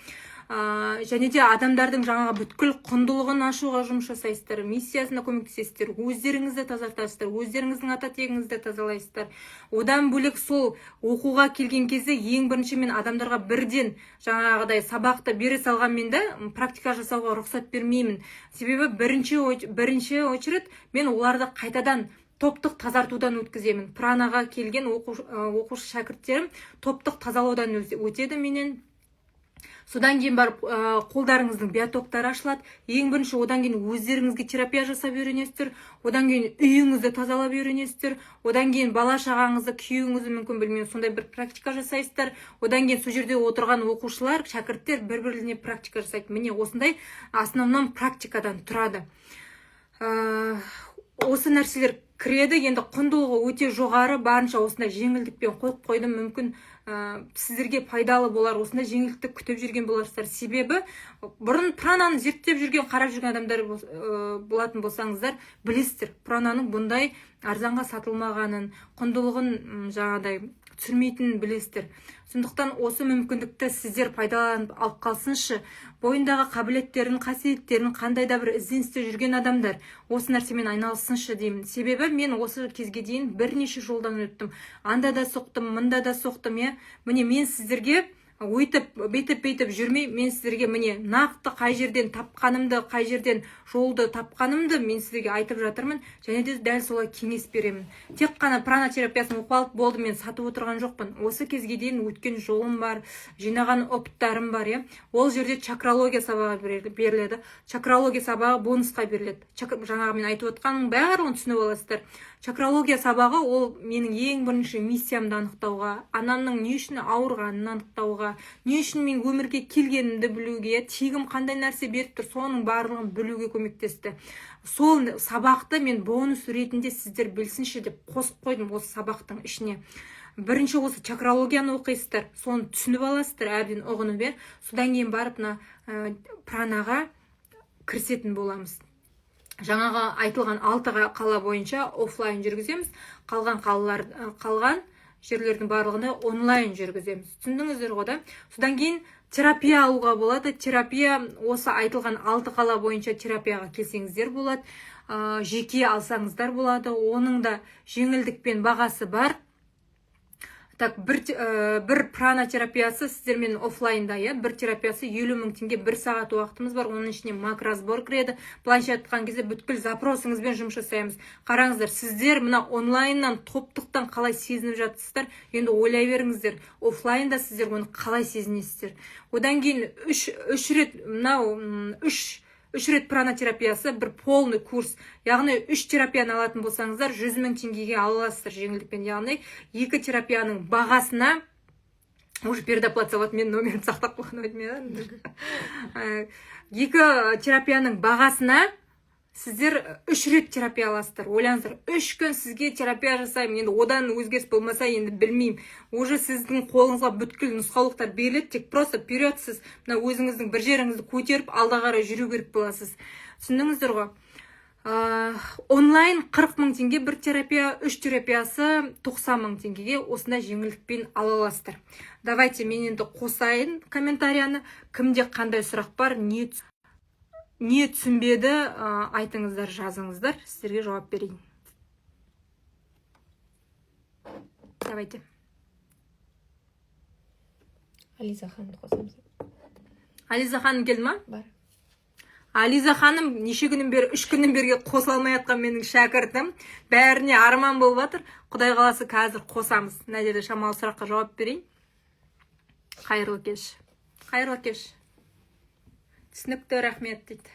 Және де адамдардың жаңағы бүткіл құндылығын ашуға жұмыс жасайсыздар, миссиясына көмектесесіздер, өздеріңізді тазартасыздар, өздеріңіздің ата тегіңізді тазалайсыздар. Одан бөлек сол оқуға келген кезде ең бірінші мен адамдарға бірден жаңағыдай сабақты бере салғанмен де практика жасауға рұқсат бермеймін. Себебі бірінші очередь мен оларды қайтадан топтық тазартудан өткіземін. Пранаға келген оқушы шәкірттерім топтық тазалаудан өтеді менен. Содан кейін барып қолдарыңыздың биотоктары ашылады. Ең бірінші одан кейін өздеріңізге терапия жасап үйренесіздер. Одан кейін үйіңізді тазалап үйренесіздер. Одан кейін бала шағаңызды, күйеуіңізді мүмкін білмеймін, сондай бір практика жасайсыздар. Одан кейін сол жерде отырған оқушылар, шәкірттер бір-біріне практика жасайды. Міне осындай основном практикадан тұрады. Осы нәрселер кіреді. Енді құндылығы өте жоғары, барынша осындай жеңілдікпен қойып қойдым. Мүмкін сіздерге пайдалы болар, осындай жеңілдікті күтіп жүрген боларсыздар. Себебі бұрын прананы зерттеп жүрген, қарап жүрген адамдар болатын болсаңыздар, білесіздер, прананың бұндай арзанға сатылмағанын, құндылығын жаңағыдай түсірмейтінін білесіздер. Сондықтан осы мүмкіндікті сіздер пайдаланып алып қалсыншы. Бойындағы қабілеттерін, қасиеттерін қандай да бір ізденісте жүрген адамдар осы нәрсемен айналысыншы деймін. Себебі мен осы кезге дейін бірнеше жолдан өттім. Анда да соқтым, мында да соқтым, Міне мен сіздерге бүйтіп жүрмей, мен сіздерге міне нақты қай жерден тапқанымды, қай жерден жолды тапқанымды мен сіздерге айтып жатырмын, және де дәл солай кеңес беремін. Тек қана пранотерапиясын оқып алып болды, мен сатып отырған жоқпын. Осы кезге дейін өткен жолым бар, жинаған опыттарым бар, Ол жерде чакралогия сабағы беріледі. Чакралогия сабағы бонусқа беріледі. Жаңағы мен айтып отқаным барлығын түсініп аласыздар. Чакралогия сабағы ол менің ең бірінші миссиямды анықтауға, анамның не үшін ауырғанын анықтауға, не үшін мен өмірге келгенімді білуге, тегім қандай нәрсе беріп тұр, соның барлығын білуге көмектесті. Сол сабақты мен бонус ретінде сіздер білсінші деп қосып қойдым осы сабақтың ішіне. Бірінші осы чакралогияны оқисыздар, соны түсініп аласыздар, әбден ұғынып, содан кейін барып пранаға кірісетін боламыз. Жаңағы айтылған 6 қала бойынша офлайн жүргіземіз, қалған жерлердің барлығында онлайн жүргіземіз. Түсіндіңіздер ғой да? Содан кейін терапия алуға болады. Терапия осы айтылған 6 қала бойынша терапияға келсеңіздер болады. Жеке алсаңыздар болады. Оның да жеңілдікпен бағасы бар. Так, бір пранотерапиясы сіздермен офлайнда, бір терапиясы 50 000 теңге, 1 сағат уақытымыз бар, оның ішіне макросбор кіреді. Былайша айтқан кезде бүткіл запросыңызбен жұмыс жасаймыз. Қараңыздар, сіздер мына онлайннан, топтықтан қалай сезініп жатсыздар, енді ойлай беріңіздер, офлайнда сіздер оны қалай сезінесіздер. Одан кейін 3 рет пранотерапиясы, бір полный курс, яғни 3 терапияны алатын болсаңыздар, 100 000 теңгеге аласыздар жеңілдікпен. Яғни 2 терапияның бағасына, уже передоплата, мен номерін сақтап қойған, 2 терапияның бағасына сіздер 3 рет терапия аласыздар. Ойлаңыздар, 3 күн сізге терапия жасаймын, енді одан өзгеріс болмаса, енді білмеймін. Уже сіздің қолыңызға бүткіл нұсқаулықтар беріледі, тек просто вперед сіз өзіңіздің бір жеріңізді көтеріп алға қарай жүру керек боласыз. Түсіндіңіздер ғой? Онлайн 40 000 теңге бір терапия, 3 терапиясы 90 000 теңгеге осындай жеңілдікпен ала аласыздар. Давайте мен енді қосайын комментарияны, кімде қандай сұрақ бар, не түсінбеді, айтыңыздар, жазыңыздар, сіздерге жауап берейін. Давайте. Ализа ханымды қосамыз. Ализа ханым келді ма? Бар. Ализа ханым неше күннен бері, 3 күннен берге қоса алмай атқан менің шәкіртім. Бәріне арман болып жатыр. Құдай қаласа қазір қосамыз. Мына жерде шамалы сұраққа жауап берейін. Қайырлы кеш. Қайырлы кеш. Түсінікті, рахмет дейді.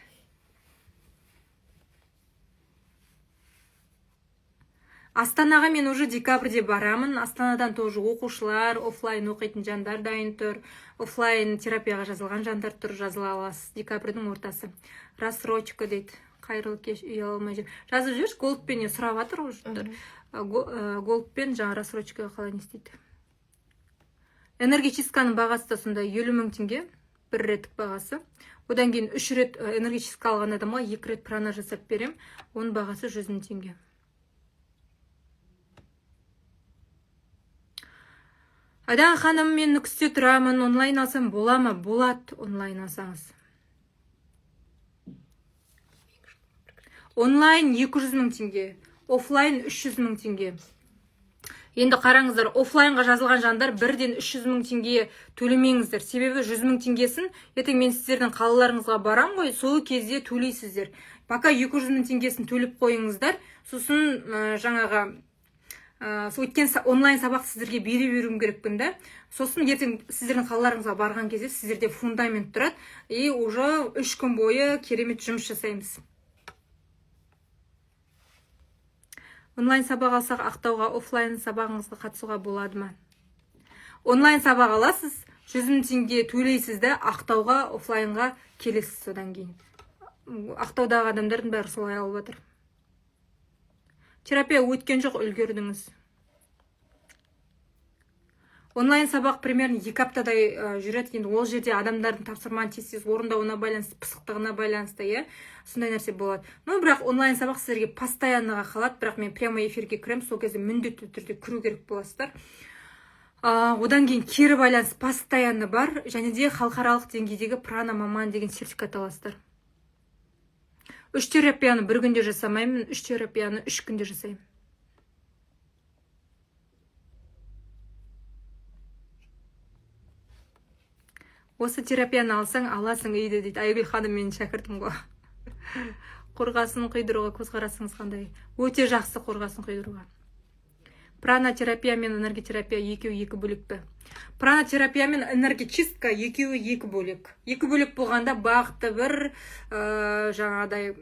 Астанаға мен уже декабрьде барамын. Астанадан тоже оқушылар, офлайн оқитын жандар дайын тұр. Офлайн терапияға жазылған жандар тұр, жазыла аласыз. Декабрьдің ортасы. Рассрочка дейді. Қайырлы кеш, үй ала алмай жүр. Жазып жүрш, голдпен сұрап жатыр уже. Голдпен жаңа рассрочкаға қалай не істейді. Энергетическаның бағасы да сонда 50 000 теңге, бір реттік бағасы. Одан кейін 3 рет энергетическа алған адамға 2 рет прана жасап берем. Оның бағасы 100 000 теңге. Айдан ханым, мен Нүкісте тұрамын, онлайн алсам бола ма? Болады онлайн алсаңыз. Онлайн 200 000 теңге, офлайн 300 000 теңге. Енді қараңыздар, офлайнға жазылған жандар бірден 300 000 теңге төлемеңіздер. Себебі 100 000 теңгесін, ертең мен сіздердің қалаларыңызға барам ғой, сол кезде төлейсіздер. Пока 200 000 теңгесін төлеп қойыңыздар, сосын жаңағы өткен онлайн сабақ сіздерге беруім керекпін да. Сосын ертең сіздердің қалаларыңызға барған кезде сіздерде фундамент тұрады, и уже 3 күн бойы керемет жұмыс жасаймыз. Онлайн сабақ алсақ, Ақтауға офлайн сабағыңызға қатысуға болады ма? Онлайн сабақ аласыз, 100 000 теңге төлейсіз де, Ақтауға офлайнға келесіз содан кейін. Ақтаудағы адамдардың бәрі солай алып отыр. терапия өткен жоқ, үлгердіңіз. Онлайн сабақ примерно 2 аптадай жүреді. Енді ол жерде адамдардың тапсырманы тез орындауына байланысты, пысықтығына байланысты, иә, сондай нәрсе болады. Но бірақ онлайн сабақ сіздерге постоянныға қалады, бірақ мен прямо эфирге кірем, сол кезде міндетті түрде кіру керек боласыздар. Одан кейін кері байланыс постоянны бар, және де халықаралық деңгейдегі прана маман деген сертификат аласыздар. 3 терапияны бір күнде жасамаймын, 3 терапияны 3 күнде жасаймын. Осы терапияны алсаң, аласың үйде дейді. Айгүл ханым менің шәкіртім ғой. Қорғасын құйдыруға көзқарасыңыз қандай? Өте жақсы қорғасын құйдыруға. Пранотерапия мен энерготерапия екеуі екі бөлек. Пранотерапия мен энергочистка екеуі екі бөлек. Екі бөлек болғанда бағыты бір, жаңағыдай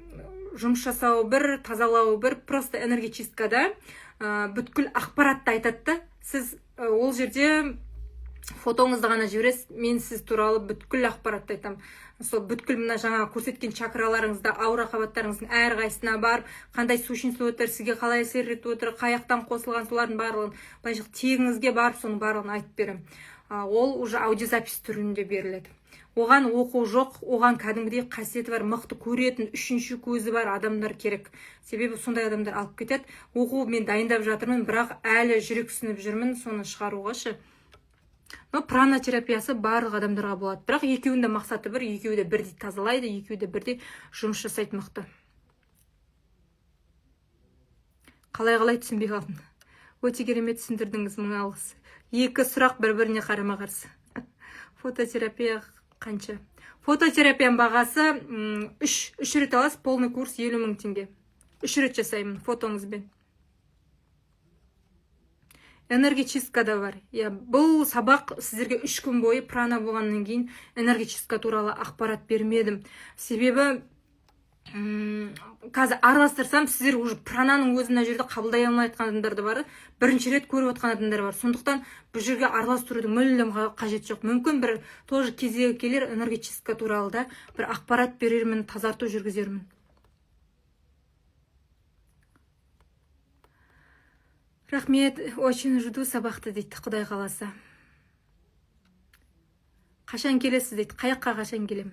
жұмыс жасау бір, тазалау бір. Просто энергочисткада бүткіл ақпаратты айтады. Сіз ол жерде фотоңызды ғана жібересіз, мен сіз туралы бүткіл ақпаратты айтамын. Сол бүткіл мына жаңа көрсеткен чакраларыңызда, аура қабаттарыңыздың әрқайсысына бар, қандай сущностьлер отыр, сізге қалай әсер етіп отыр, қаяқтан қосылған, солардың барлығын, былайша тегіңізге барып, соның барлығын айтып беремін. Ол уже аудиозапис түрінде беріледі. Оған оқу жоқ, оған кәдімгідей қасиеті бар, мықты көретін, үшінші көзі бар адамдар керек. Себебі сондай адамдар алып кетеді. Оқу мен дайындап жатырмын, бірақ әлі жүрексініп жүрмін, соны шығаруғашы. Но пранотерапиясы барлық адамдарға болады. Бірақ екеуінде мақсаты бір, екеуі де бірдей тазалайды, екеуі де бірдей жұмыс жасайды мықты. Қалай түсінбей қалдым. Өте керемет түсіндірдіңіз, мың алғыс. Екі сұрақ бір-біріне қарама-қарсы. Фототерапия қанша? Фототерапияның бағасы 3 рет аласыз, полный курс 50 000 теңге. 3 рет жасаймын фотоңызбен. Энергочистка да бар. Бұл сабақ сіздерге 3 күн бойы прана болғаннан кейін энергочистка туралы ақпарат бермедім. Себебі қазір араластырсам, сіздер уже прананың өзіне жерде қабылдай алмай жатқан адамдар да бар. Бірінші рет көріп отқан адамдар бар. Сондықтан бұл жерге араластырудың мүлдем қажет жоқ. Мүмкін бір тоже кезегі келер, энергочистка туралы да бір ақпарат берермін, тазарту жүргізермін. Рахмет, очень жду сабақты дейді, Құдай қаласа. Қашан келесіз дейді, қаяққа қашан келем?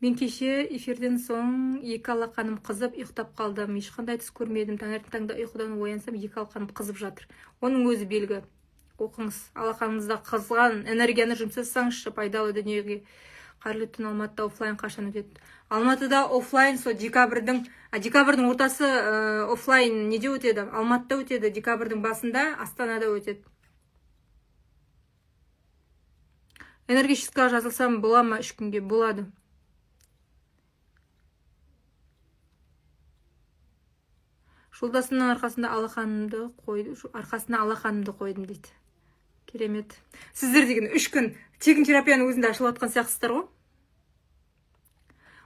Мен кеше эфирден соң 2 алақаным қызып, ұйықтап қалдым. Ешқандай түс көрмедім. Таңертеңде ұйқыдан оянсам, 2 алақаным қызып жатыр. Оның өзі белгі. Оқыңыз, алақаныңызда қызған энергияны жұмсасаңызшы, пайдалы дүниеге. Қарлы түн Алматыда офлайн қашан өтеді? Алматыда офлайн со декабрьдің ортасы офлайн неде өтеді? Алматыда өтеді, декабрьдің басында Астанада өтеді. Энергетикаға жазылсам бола ма 3 күнге? Болады. Жолдасымның арқасына алақанымды қойдым дейді. Керемет. Сіздер деген 3 күн тегін терапияның өзінде ашылып жатқан сияқтысыздар ғой.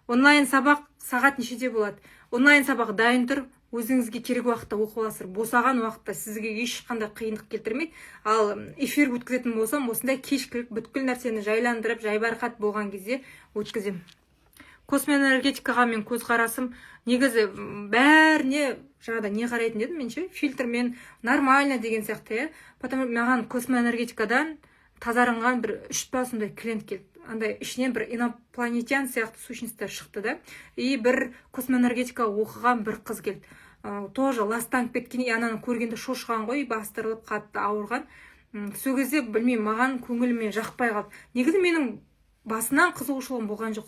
Онлайн сабақ сағат нешеде болады? Онлайн сабақ дайын тұр, өзіңізге керек уақытта оқып аласыздар. Босаған уақытта сізге ешқандай қиындық келтірмейді. Ал эфир өткізетін болсам, осындай кешкілік бүткіл нәрсені жайландырып, жайбарақат болған кезде өткізем. Космоэнергетикаға мен көзқарасым негізі бәріне жаңада не қарайтын дедім мен ше, фильтрмен нормально деген сияқты, потому маған космоэнергетикадан тазарынған бір 3 басындай клиент келді. Андай ішінен бір инопланетян сияқты сущностьтер шықты да. И бір космоэнергетика оқыған бір қыз келді. Тоже ластанып кеткен, ананы көргенде шошқан ғой, бастырылып қатты ауырған. Сол кезде білмеймін, маған көңіліме жақпай қалды. Негізі менің басынан қызығушылығым болған жоқ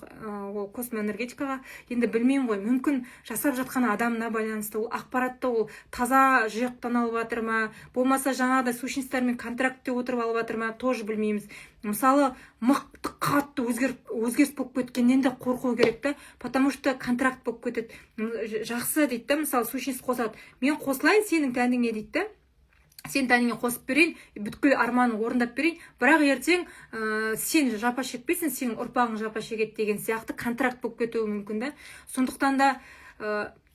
ол космоэнергетикаға. Енді білмеймін ғой, мүмкін жасап жатқан адамына байланысты, ол ақпаратты ол таза жүйектен алып жатыр ма, болмаса жаңағыдай сущностьтермен контрактте отырып алып жатыр ма, тоже білмейміз. Мысалы, мықты қатты өзгеріс болып кеткеннен де қорқу керек та, потому что контракт болып кетеді. Жақсы дейді да, мысалы сущность қосады. Мен қосылайын сенің тәніңе дейді да. Сен тәніңе қосып берейін, бүткіл арманы орындап берейін, бірақ ертең сен жапа шекпейсің, сенің ұрпағың жапа шегеді деген сияқты контракт болып кетуі мүмкін да. Сондықтан да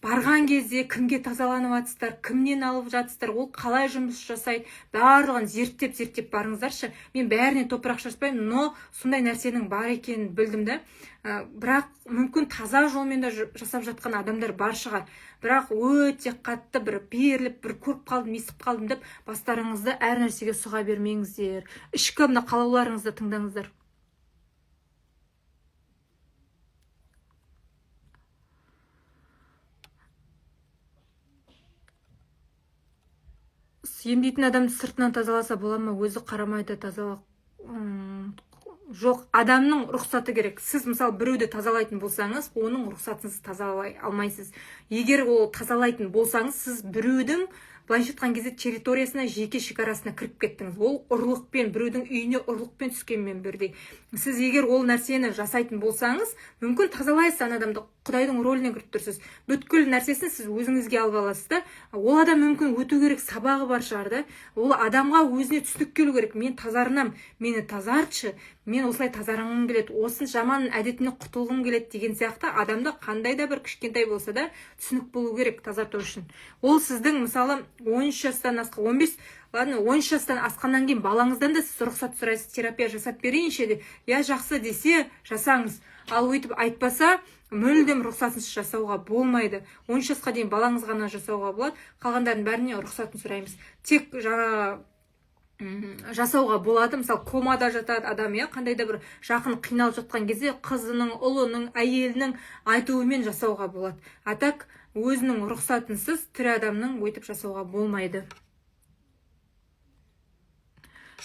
барған кезде кімге тазаланып жатсыздар, кімнен алып жатсыздар, ол қалай жұмыс жасайды, барлығын зерттеп барыңыздаршы. Мен бәріне топырақ шашпаймын, но сондай нәрсенің бар екенін білдім да. Бірақ мүмкін таза жолмен да жасап жатқан адамдар бар шығар. Бірақ өте қатты бір беріліп, бір көріп қалдым, естіп қалдым деп бастарыңызды әр нәрсеге сұға бермеңіздер. Ішкі мына қалауларыңызды тыңдаңыздар. Емдейтін адамды сыртынан тазаласа бола ма? Өзі қарамайды тазалық. Жоқ, адамның рұқсаты керек. Сіз мысалы біреуді тазалайтын болсаңыз, оның рұқсатынсыз тазалай алмайсыз. Егер ол тазалайтын болсаңыз, сіз біреудің былайша айтқан кезде территориясына, жеке шекарасына кіріп кеттіңіз. Ол ұрлықпен, біреудің үйіне ұрлықпен түскенмен бірдей. Сіз егер ол нәрсені жасайтын болсаңыз, мүмкін тазалайсыз ана адамды, Құдайдың рөліне кіріп тұрсыз. Бүткіл нәрсесін сіз өзіңізге алып аласыз да. Ол адам мүмкін өту керек, сабағы бар шығар да. Ол адамға өзіне түсінік келу керек. Мен тазарынам, мені тазартшы, мен осылай тазарғым келеді, осы жаман әдетіне құтылғым келеді деген сияқты адамда қандай да бір кішкентай болса да түсінік болу керек тазарту үшін. Ол сіздің мысалы 13 жастан асқан, 15, ладно, 13 жастан асқаннан кейін балаңыздан да сіз рұқсат сұрайсыз, терапия жасап берейінші де. Я жақсы десе жасаңыз. Ал өйтіп айтпаса, мүлдем рұқсатынсыз жасауға болмайды. 13 жасқа дейін балаңыз ғана жасауға болады. Қалғандардың бәріне рұқсатын сұраймыз. Тек жасауға болады. Мысалы, комада жатады адам, қандай да бір жақын қиналып жатқан кезде қызының, ұлының, әйелінің айтуымен жасауға болады. Атак өзінің рұқсатынсыз тірі адамның өйтіп жасауға болмайды.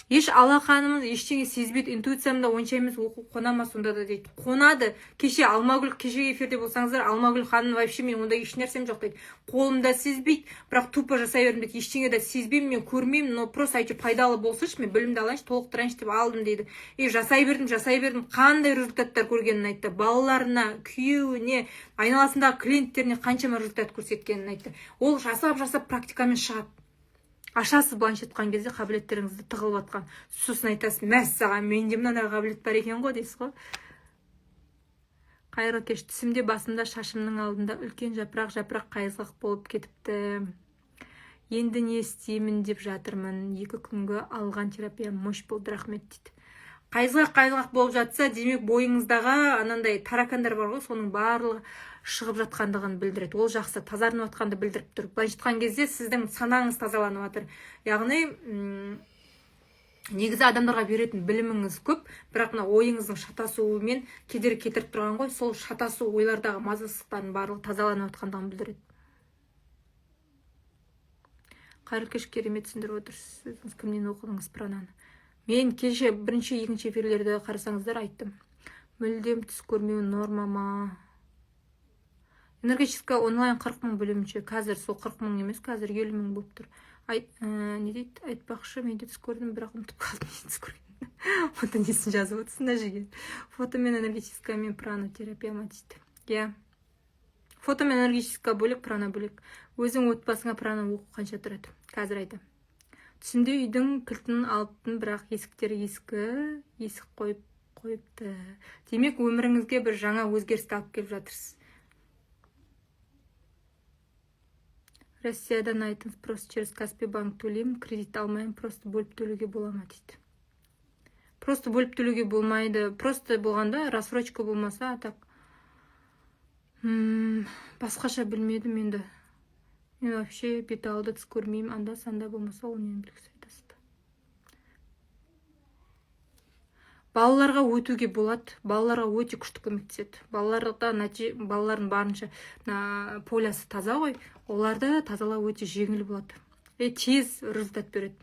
Еш алақанымыз ештеңе сезбейді, интуициямда онша емес, оқу қонама сонда да дейді. Қонады. Кеше Алмагүл, кеше эфирде болсаңыздар, Алмагүл ханым вообще мен онда еш нәрсем жоқ дейді. Қолымда сезбейді, бірақ тупо жасай бердім дейді. Ештеңе де сезбеймін, мен көрмеймін, но просто айтшы пайдалы болсыншы, мен білімді алайыншы, толықтырайыншы деп алдым дейді. Жасай бердім, қандай результаттар көргенін айтты. Балаларына, күйеуіне, айналасындағы клиенттеріне қаншама результат көрсеткенін айтты. Ол жасап практикамен шығады. Ашасыз былайша айтқан кезде қабілеттеріңізді тығылып атқан. Сосын айтасыз, мәссаған, менде мынандай қабілет бар екен ғой дейсіз ғой. Қайырлы кеш. Түсімде басымда шашымның алдында үлкен жапырақ қайызғақ болып кетіпті. Енді не істеймін деп жатырмын. 2 күнгі алған терапия мощ болды, рахмет дейді. Қайызғақ болып жатса, демек бойыңыздағы анандай таракандар бар ғой, соның барлығы шығып жатқандығын білдіреді. Ол жақсы, тазарынып жатқанды білдіріп тұр. Былайша айтқан кезде сіздің санаңыз тазаланып жатыр. Яғни негізі адамдарға беретін біліміңіз көп, бірақ мына ойыңыздың шатасуымен кедергі келтіріп тұрған ғой, сол шатасу ойлардағы мазасыздықтардың барлығы тазаланып жатқандығын білдіреді. Қайырлы кеш, керемет түсіндіріп отырсыз. Сіз кімнен оқыдыңыз прананы? Мен кеше бірінші, екінші эфирлерді қарасаңыздар айттым. Мүлдем түс көрмеу норма ма? Энергетика онлайн 40 мың бөлімші. Қазір сол 40 мың емес, қазір 50 мың болып тұр. Не дейді? Айтпақшы, мен де түс көрдім, бірақ ұмытып қалдым, не түс көрген. Фото несін жазып отырсың, жеге. Фото мен энергетика мен пранотерапия ма дейді. Фото мен энергетика бөлек, прана бөлек. Өзің отбасыңа прана оқу қанша тұрады? Қазір айтам. Түсімде үйдің кілтін алыптын, бірақ есіктері есік қойыпты. Демек, өміріңізге бір жаңа өзгерісті алып келіп жатырсыз. Россиядан айтыңыз, просто через Каспий банк төлеймін, кредит алмайым, просто бөліп төлеуге бола ма дейді. Просто бөліп төлеуге болмайды. Просто болғанда рассрочка болмаса, так. Басқаша білмедім енді. Мен вообще бет алды түс көрмеймін, анда-санда болмаса, ол нені білгісі айтасыз. Балаларға өтуге болады, балаларға өте күшті көмектеседі. Балалардың барынша полясы таза ғой, оларды тазалау өте жеңіл болады. Тез результат береді.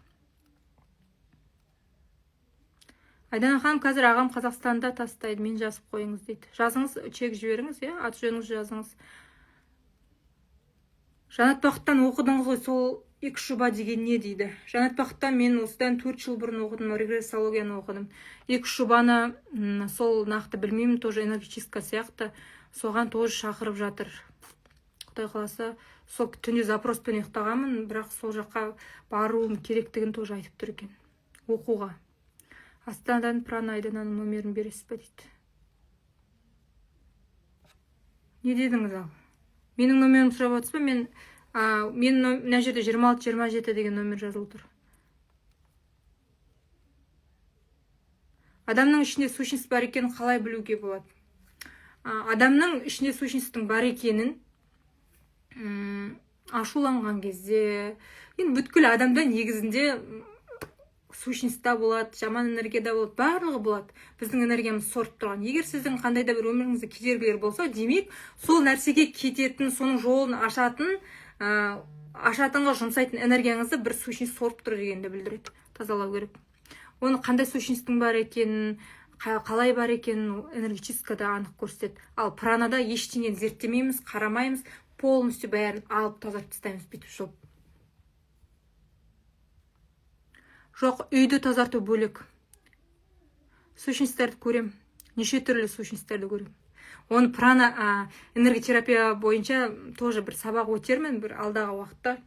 Айдана ханым, қазір ағам Қазақстанда тастайды, мен жазып қойыңыз дейді. Жазыңыз, чек жіберіңіз, аты жөніңіз жазыңыз. Жанат Бақыттан оқыдыңыз ғой, сол 2 шуба деген не дейді? Жанат Бақыттан мен осыдан 4 жыл бұрын оқыдым, регрессологияны оқыдым. 2 шубаны сол нақты білмеймін, тоже энергетика сияқты, соған тоже шақырып жатыр. Құдай қаласа, сол түнде запроспен ұйықтағанмын, бірақ сол жаққа баруым керектігін тоже айтып тұр екен. Оқуға. Астанадан прана Айдананың номерін бересіз ба дейді. Не дедіңіз ал? Менің номерімді сұрап отырсыз ба? Мен мына жерде 26-27 деген номер жазылып тұр. Адамның ішінде сущность бар екенін қалай білуге болады? Адамның ішінде сущностьтың бар екенін ашуланған кезде, енді бүткіл адамда негізінде сущностьта болады, жаман энергияда болады, барлығы болады. Біздің энергиямыз сорып тұрған. Егер сіздің қандай да бір өміріңізде кедергілер болса, демек сол нәрсеге кететін, соның жолын ашатынға жұмсайтын энергияңызды бір сущность сорып тұр дегенді білдіреді. Тазалау керек. Оны қандай сущностьтың бар екенін, қалай бар екенін энергетикада анық көрсетеді. Ал пранада ештеңені зерттемейміз, қарамаймыз, полностью бәрін алып тазартып тастаймыз, бүйтіп шоп. Жоқ, үйді тазарту бөлек. Сущностьтарды көрем. Неше түрлі сущностьтарды көрем. Оны прана энерготерапия бойынша тоже бір сабақ өтермін бір алдағы уақытта.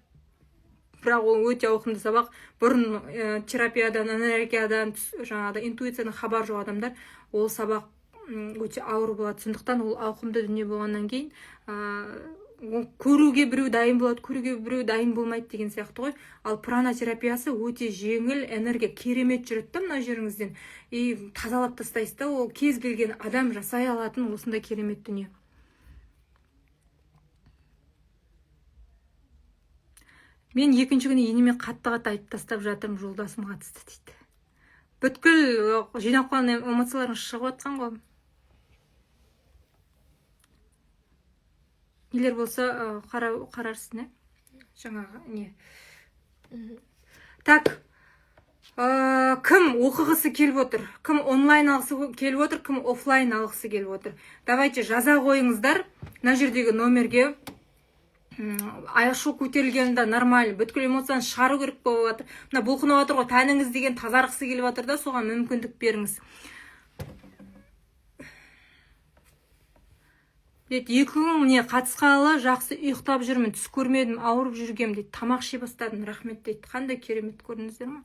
Бірақ ол өте ауқымды сабақ. Бұрын терапиядан, энергиядан, жаңағыда интуициядан хабар жоқ адамдар ол сабақ өте ауыр болады. Сондықтан ол ауқымды дүние болғаннан кейін көруге біреу дайын болады, көруге біреу дайын болмайды деген сияқты ғой. Ал прана терапиясы өте жеңіл, энергия керемет жүреді да мына жеріңізден. И тазалап тастайсыз да, ол кез келген адам жасай алатын осындай керемет дүние. Мен екінші күні енеме қатты айтып тастап жатырмын, жолдасым қатысты дейді. Бүткіл жинап қалған эмоцияларың шығып жатқан ғой. Нелер болса қарарсың, жаңағы не. Так, кім оқығысы келіп отыр? Кім онлайн алғысы келіп отыр? Кім офлайн алғысы келіп отыр? Давайте жаза қойыңыздар. Мына жердегі номерге ашу көтерілгенде нормально. Бүткіл эмоцияны шығару керек болып жатыр. Мына бұлқынып отыр ғой, тәніңіз деген тазарғысы келіп жатыр да, соған мүмкіндік беріңіз. 2 күн міне қатысқалы жақсы ұйықтап жүрмін, түс көрмедім, ауырып жүргем дейді. Тамақ жей бастадым, рахмет дейді. Қандай керемет, көрдіңіздер ме?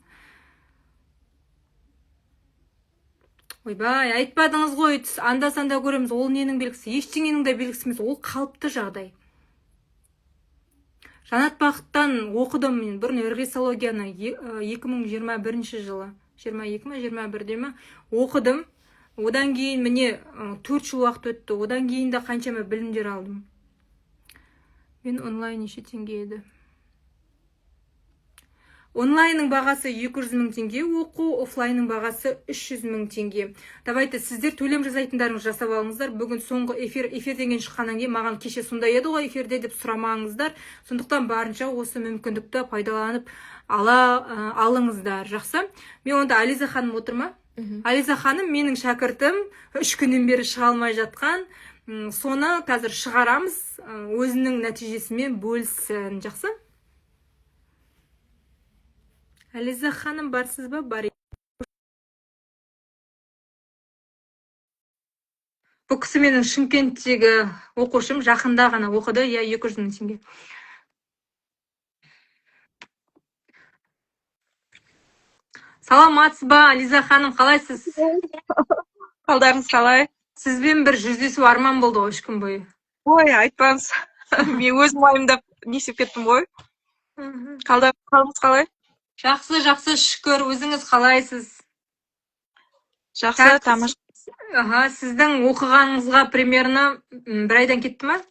Ойбай, айтпадыңыз ғой, түс анда-санда көреміз. Ол ненің белгісі? Ештеңенің де белгісі емес, ол қалыпты жағдай. Жанат Бақыттан оқыдым мен бұрын регрессологияны 2021 жылы, 22 ме, 21-де ме оқыдым. Одан кейін міне 4 жыл уақыт өтті. Одан кейін де қаншама білімдер алдым. Мен онлайн неше теңге еді? Онлайнның бағасы 200 мың теңге, оқу, офлайнның бағасы 300 мың теңге. Давайте сіздер төлем жасайтындарыңыз жасап алыңыздар. Бүгін соңғы эфирден шыққаннан кейін маған кеше сондай еді ғой эфирде деп сұрамаңыздар. Сондықтан барынша осы мүмкіндікті пайдаланып алыңыздар. Жақсы. Мен онда Ализа ханым отыр ма? Ализа ханым менің шәкіртім, 3 күннен бері шыға алмай жатқан. Соны қазір шығарамыз, өзінің нәтижесімен бөлсін. Жақсы? Ализа ханым барсыз ба? Бар. Бұл кісі менің Шымкенттегі оқушым, жақында ғана оқыды, 200 мың теңге. Саламатсыз ба, Ализа ханым, қалайсыз? Қалдарыңыз қалай? Сізбен бір жүздесу арман болды ғой 3 күн бойы. Ой, айтпаңыз. Мен өзім уайымдап несіп кеттім ғой. Қалдарыңыз қалай? Жақсы, жақсы, шүкір. Өзіңіз қалайсыз? Жақсы, тамаша. Сіздің оқығаныңызға примерно 1 айдан кетті ма?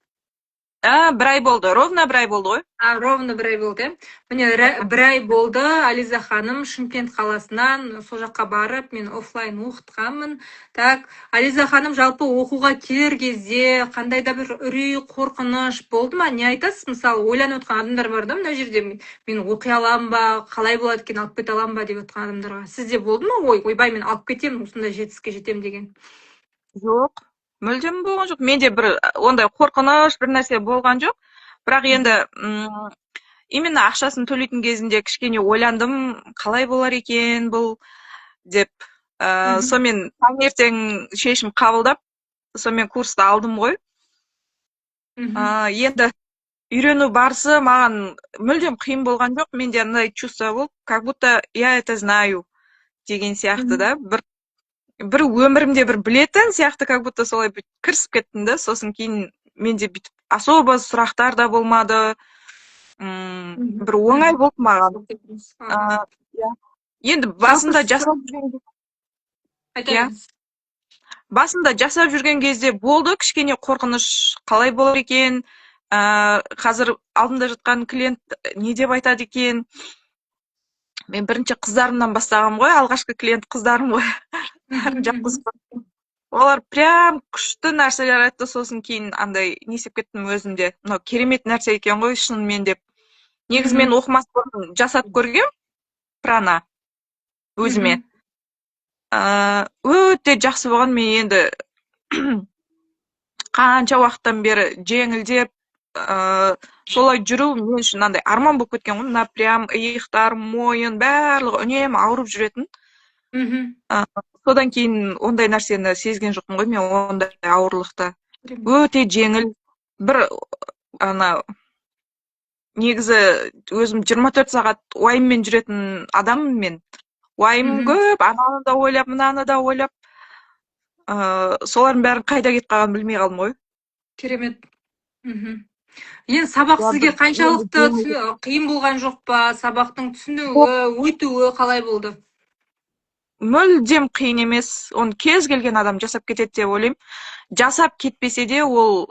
1 ай болды, ровно 1 ай болды ғой. Ровно 1 ай болды. Міне 1 ай болды. Ализа ханым Шымкент қаласынан сол жаққа барып, мен офлайн оқытқанмын. Так, Ализа ханым жалпы оқуға келер кезде қандай да бір үрей, қорқыныш болды ма? Не айтасыз? Мысалы, ойланып отқан адамдар бар да, мына жерде мен оқи аламын ба, қалай болады екен, алып кете аламын ба деп отқан адамдарға. Сізде болды ма? Ойбай, мен алып кетемін, осындай жетістікке жетем деген. Жоқ. Мүлдем болған жоқ. Менде бір ондай қорқыныш бір нәрсе болған жоқ. Бірақ енді именно ақшасын төлейтін кезінде кішкене ойландым, қалай болар екен бұл деп. Сонымен таңертең шешім қабылдап, сонымен курсты алдым ғой. Енді үйрену барысы маған мүлдем қиын болған жоқ. Менде андай чувство болды, как будто я это знаю деген сияқты да. Бір өмірімде бір білетін сияқты, как будто солай кірісіп кеттім да, сосын кейін менде бүйтіп особо сұрақтар да болмады. Бір оңай болды маған. Аха. Иә. Енді Жалпы айта иә, беріңіз. басында жасап жүрген кезде болды кішкене қорқыныш, қалай болар екен, қазір алдымда жатқан клиент не деп айтады екен. Мен бірінші қыздарымнан бастағам ғой, алғашқы клиент қыздарым ғой. Бәрін жапқызып. Олар прям күшті нәрселер айтты, сосын кейін андай не істеп кеттім өзімде. Мынау керемет нәрсе екен ғой шынымен деп. Негізі мен оқымас бұрын жасап көргем, прана өзіме. Өте жақсы болған. Мен енді қанша уақыттан бері жеңілдеп солай жүру мен үшін мынандай арман болып кеткен ғой. Мына прям иықтар, мойын барлығы үнемі ауырып жүретін. Содан кейін ондай нәрсені сезген жоқпын ғой мен, ондай ауырлықты. Өте жеңіл. Бір негізі өзім 24 сағат уайыммен жүретін адаммын мен. Уайым көп, ананы да ойлап, мынаны да ойлап. Солардың бәрін қайда кетіп қалғанын білмей қалдым ғой. Керемет. Енді сабақ сізге қаншалықты қиын болған жоқ па? Сабақтың түсінуі, өтуі қалай болды? Мүлдем қиын емес. Оны кез келген адам жасап кетеді деп ойлаймын. Жасап кетпесе де ол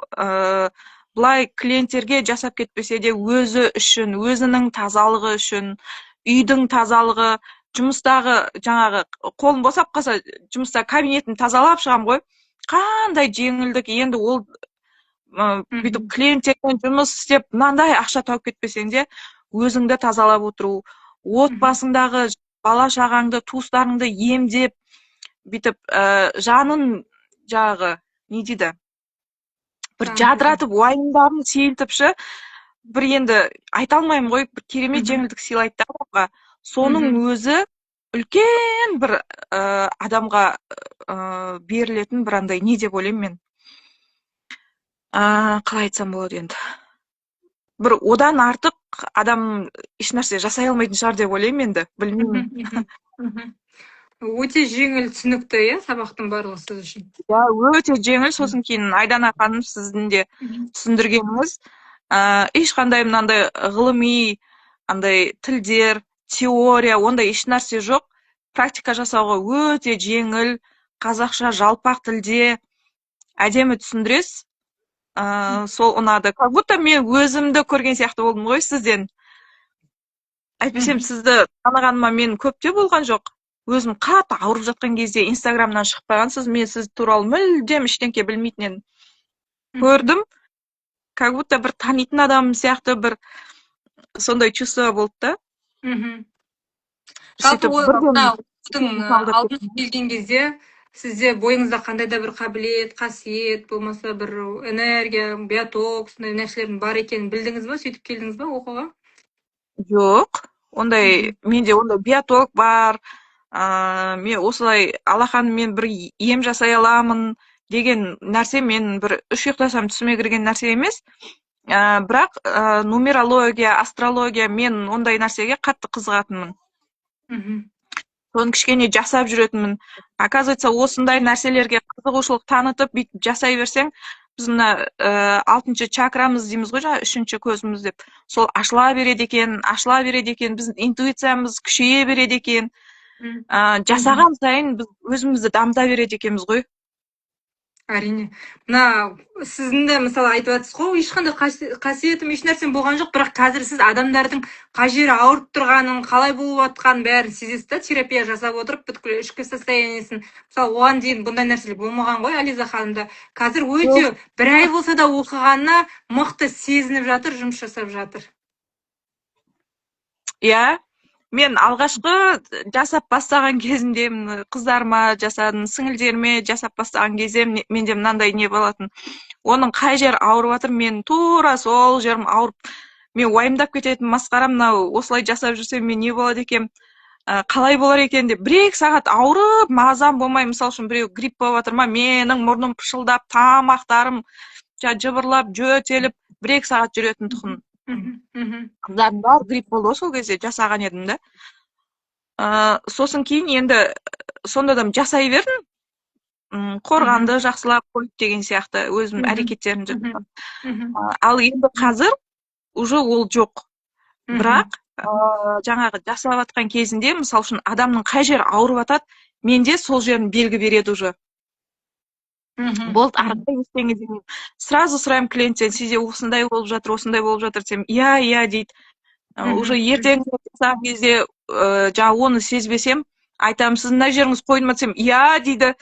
былай клиенттерге жасап кетпесе де өзі үшін, өзінің тазалығы үшін, үйдің тазалығы, жұмыстағы жаңағы қолым босап қалса, жұмыста кабинетін тазалап шығам ғой. Қандай жеңілдік. Енді ол бүйтіп клиенттермен жұмыс істеп мынандай ақша тауып кетпесең де өзіңді тазалап отыру, отбасыңдағы бала шағаңды, туыстарыңды емдеп, бүйтіп жанын жағы не дейді, бір жадыратып, уайымдарын сейілтіп ше, бір енді айта алмаймын ғой, бір керемет жеңілдік сыйлайды да адамға. Соның өзі үлкен бір адамға берілетін бір андай не деп ойлаймын мен. Қалай айтсам болады енді. Бір одан артық адам ешнәрсе жасай алмайтын шығар деп ойлаймын енді, білмеймін. Өте жеңіл, түсінікті, иә, сабақтың барлығы сіз үшін? Иә, өте жеңіл. Сосын кейін Айдана ханым сіздің де түсіндіргеніңіз, ешқандай мынандай ғылыми андай тілдер, теория, ондай ешнәрсе жоқ. Практика жасауға өте жеңіл, қазақша жалпақ тілде әдемі түсіндіресіз. Сол ұнады. Как будто мен өзімді көрген сияқты болдым ғой сізден. Әйтпесем сізді танығаныма мен көпте болған жоқ. Өзім қатты ауырып жатқан кезде Инстаграмнан шығып қойғансыз, мен сіз туралы мүлдем ештеңке білмейтін едім. Көрдім, как будто бір танитын адам сияқты бір сондай чувство болды да. Жалпы алдыңыз келген кезде сізде бойыңызда қандай да бір қабілет, қасиет, болмаса бір энергия, биоток, сондай нәрселердің бар екенін білдіңіз ба? Сөйтіп келдіңіз ба оқуға? Жоқ, ондай менде ондай биоток бар. Мен осылай алақаныммен бір ем жасай аламын деген нәрсе мен бір үш ұйықтасам түсіме кірген нәрсе емес. Бірақ нумерология, астрология, мен ондай нәрсеге қатты қызығатынмын. Соны кішкене жасап жүретінмін. Оказывается, осындай нәрселерге қызығушылық танытып, бүйтіп жасай берсең, біз мына 6-шы чакрамыз дейміз ғой, жаңа 3-ші көзіміз деп. Сол ашыла береді екен, біздің интуициямыз күшейе береді екен. Жасаған сайын біз өзімізді дамыта береді екенбіз ғой. Әрине. Мына сіздің мысалы айтып жатсыз ғой, ешқандай қасиетім, еш нәрсем болған жоқ, бірақ қазір сіз адамдардың қай жері ауырып тұрғанын, қалай болып жатқанын бәрін сезесіз да, терапия жасап отырып, бүткіл ішкі состояниесін. Мысалы, оған дейін бұндай нәрселер болмаған ғой, Ализа ханымда. Қазір өте бір ай болса да оқығанына мықты сезініп жатыр, жұмыс жасап жатыр. Иә. Мен алғашқы жасап бастаған кезімде қыздарыма жасадым, сіңілдеріме жасап бастаған кезде менде мынандай не болатын. Оның қай жер ауырып жатыр, мен тура сол жерім ауырып, мен уайымдап кететін, масқара, мынау осылай жасап жүрсем мен не болады екен, қалай болар екен деп. 1-2 сағат ауырып, мазам болмай, мысалы үшін біреу грипп болып жатыр ма, менің мұрным пышылдап, тамақтарым жыбырлап, жөтеліп, 1-2 сағат жүретін тұқым. Қыздарым бар грипп болды сол кезде жасаған едім да. Сосын кейін енді сонда да жасай бердім. қорғанды жақсылап қойып деген сияқты өзім әрекеттерін жасап. Ал енді қазір уже ол жоқ. Бірақ жаңағы жасап жатқан кезінде, мысалы үшін адамның қай жері ауырып жатады, менде сол жерін белгі береді уже. Болды, ары ештеңе демеймін. Сразу сұраймын клиенттен, сізде осындай болып жатыр десем, иә дейді. Уже ертең жасаған кезде жаңа оны сезбесем, айтамын, сіздің мына жеріңіз қойды ма десем, иә дейді.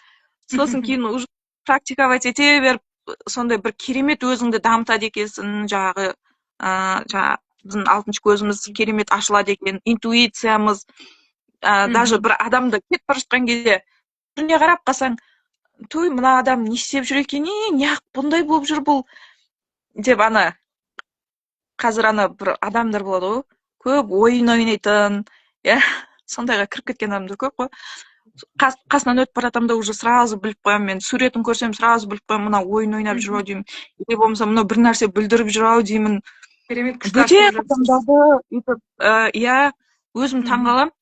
Сосын кейін уже практиковать ете беріп, сондай бір керемет өзіңді дамытады екенсің, жаңағы біздің алтыншы көзіміз керемет ашылады екен, интуициямыз, даже бір адамды кетіп бара жатқан кезде түріне қарап қалсаң, той, мына адам не істеп жүр екен, неғып бұндай болып жүр бұл деп, қазір бір адамдар болады ғой, көп ойын ойнайтын, сондайға кіріп кеткен адамдар көп қой. Қасынан өтіп бара жатамын да уже сразу біліп қоямын, мен суретін көрсем сразу біліп қоямын, мына ойын ойнап жүр ау деймін, или болмаса мынау бір нәрсе бүлдіріп жүр ау деймін. Керемет күшті Бөтен адамдарды өйтіп, өзім таңғаламын.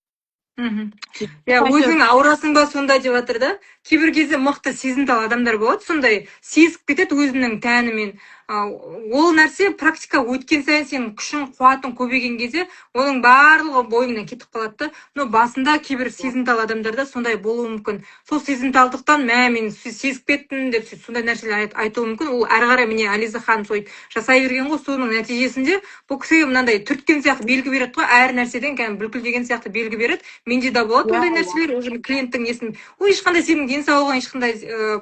Өзің аурасың ба сонда деп жатыр да. Кейбір кезде мықты сезімтал адамдар болады, сондай сезіп кетеді өзінің тәнімен. Ол нәрсе практика өткен сайын сенің күшің, қуатың көбейген кезде оның барлығы бойыңнан кетіп қалады. Но басында кейбір сезімтал адамдарда сондай болуы мүмкін. Сол сезімталдықтан мен сезіп кеттім деп сондай нәрселер айтуы мүмкін. Ол әрі қарай міне Ализа ханым сөйтіп жасай берген ғой, соның нәтижесінде бұл кісіге мынандай түрткен сияқты белгі береді ғой, әр нәрседен бүлкілдеген сияқты белгі береді. Менде де болады ондай нәрселер, уже клиенттің несін, ешқандай сенің денсаулығың ешқандай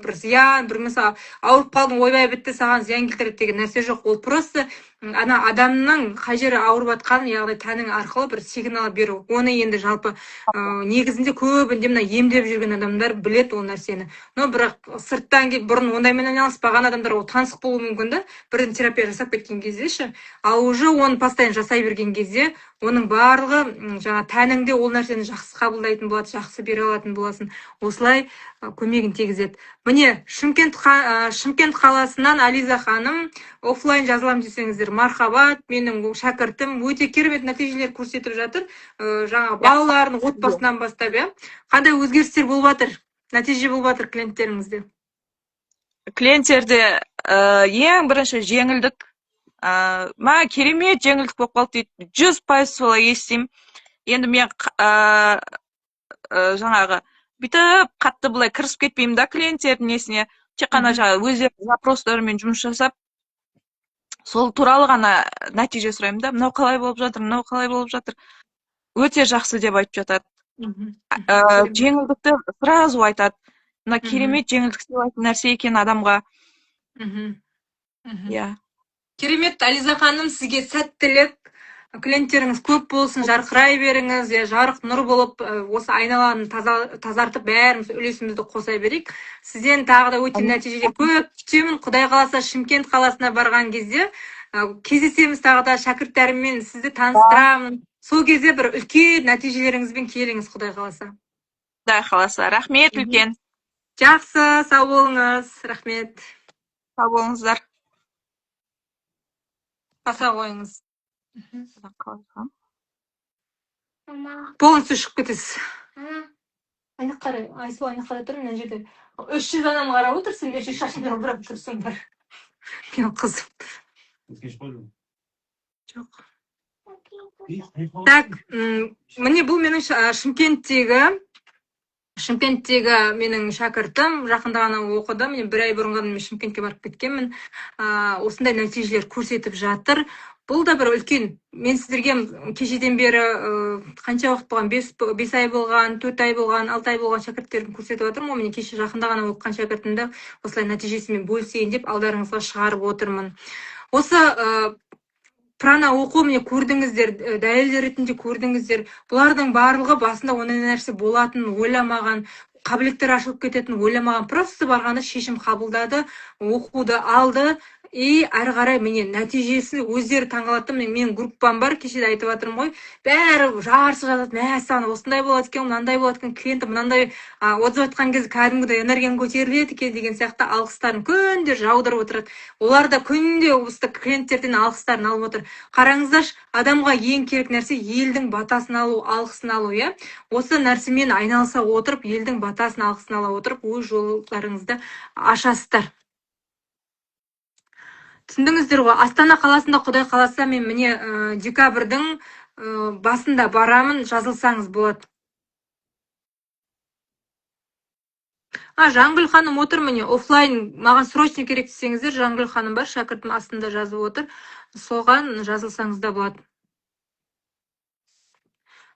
бір зиян, бір мысалы ауырып қалдың, ойбай бітті, саған зиян келтіреді деген нәрсе жоқ. Ол просто адамның қай жері ауырып жатқанын, яғни тәнің арқылы бір сигнал беру. Оны енді жалпы негізінде көбінде мына емдеп жүрген адамдар біледі ол нәрсені. Но бірақ сырттан келіп бұрын ондаймен айналыспаған адамдар ол таңсық болуы мүмкін да, бірден терапия жасап кеткен кезде ше. Ал уже оны постоянно жасай берген кезде оның барлығы жаңа тәніңде ол нәрсені жақсы қабылдайтын болады, жақсы бере алатын боласың. Осылай көмегін тигізеді. Міне Шымкент қаласынан Ализа ханым офлайн жазылам десеңіздер, мархабат, менің шәкіртім өте керемет нәтижелер көрсетіп жатыр. Жаңа балалардың отбасынан бастап, қандай өзгерістер болып жатыр, нәтиже болып жатыр клиенттеріңізде? Клиенттерде ең бірінші жеңілдік. Керемет жеңілдік болып қалды дейді, 100% солай естимін. Енді мен жаңағы бүйтіп қатты былай кірісіп кетпеймін да клиенттердің несіне, тек қана жаңағы өздерінің запростарымен жұмыс жасап, сол туралы ғана нәтиже сұраймын да, мынау қалай болып жатыр, өте жақсы деп айтып жатады. Жеңілдікті сразу айтады, мына керемет жеңілдік сыйлайтын нәрсе екен адамға. Керемет, Ализа ханым, сізге сәттілік, клиенттеріңіз көп болсын, жарқырай беріңіз, жарық нұр болып, осы айналаны тазартып, бәріміз үлесімізді қоса берейік. Сізден тағы да өте нәтижелер көп күтемін. Құдай қаласа Шымкент қаласына барған кезде кездесеміз, тағы да шәкірттәріммен сізді таныстырамын. Сол кезде бір үлкен нәтижелеріңізбен келіңіз, Құдай қаласа. Құдай қаласа. Рахмет үлкен. Жақсы, сау болыңыз. Рахмет. Сау болыңыздар. Баса қойыңыз. Полностью шығып кетесіз. Аяқ қарай, Айсу аяқ қарай тұр, мына жерде 300 адам қарап отыр, сен берші шашыңды бұрап тұрсың бар. Мен қызым. Жоқ. Так, міне бұл менің Шымкенттегі менің шәкіртім, жақында ғана оқыды, мен 1 ай бұрын ғана мен Шымкентке барып кеткенмін. Осындай нәтижелер көрсетіп жатыр. Бұл да бір үлкен. Мен сіздерге кешеден бері қанша уақыт болған, 5 ай болған, 4 ай болған, 6 ай болған шәкірттерін көрсетіп жатырмын. Мен кеше жақында ғана оқыған шәкіртімді осылай нәтижесімен бөлісейін деп алдарыңызға шығарып отырмын. Осы прана оқу міне көрдіңіздер, дәлел ретінде көрдіңіздер. Бұлардың барлығы басында ондай нәрсе болатынын ойламаған, қабілеттер ашылып кететінін ойламаған, просто барғанда шешім қабылдады, оқуды алды. и ары қарай міне нәтижесін өздері таңғалады да. Мен группам бар, кеше де айтып жатырмын ғой, бәрі жарысып жатады, мә саған осындай болады екен, мынандай болады екен, клиенті мынандай отзыв айтқан кезде кәдімгідей энергияң көтеріледі екен деген сияқты алғыстарын күнде жаудырып отырады. Олар да күнде осы клиенттерден алғыстарын алып отыр. Қараңыздаршы, адамға ең керек нәрсе елдің батасын алу, алғысын алу, иә. Осы нәрсемен айналыса отырып, елдің батасын, алғысын ала отырып, өз жолдарыңызды ашасыздар. Түсіндіңіздер ғой? Астана қаласында Құдай қаласа мен міне декабрьдің басында барамын, жазылсаңыз болады. Жаңгүл ханым отыр міне, офлайн маған срочно керек десеңіздер, Жаңгүл ханым бар, шәкіртім астында жазып отыр. Соған жазылсаңыз да болады.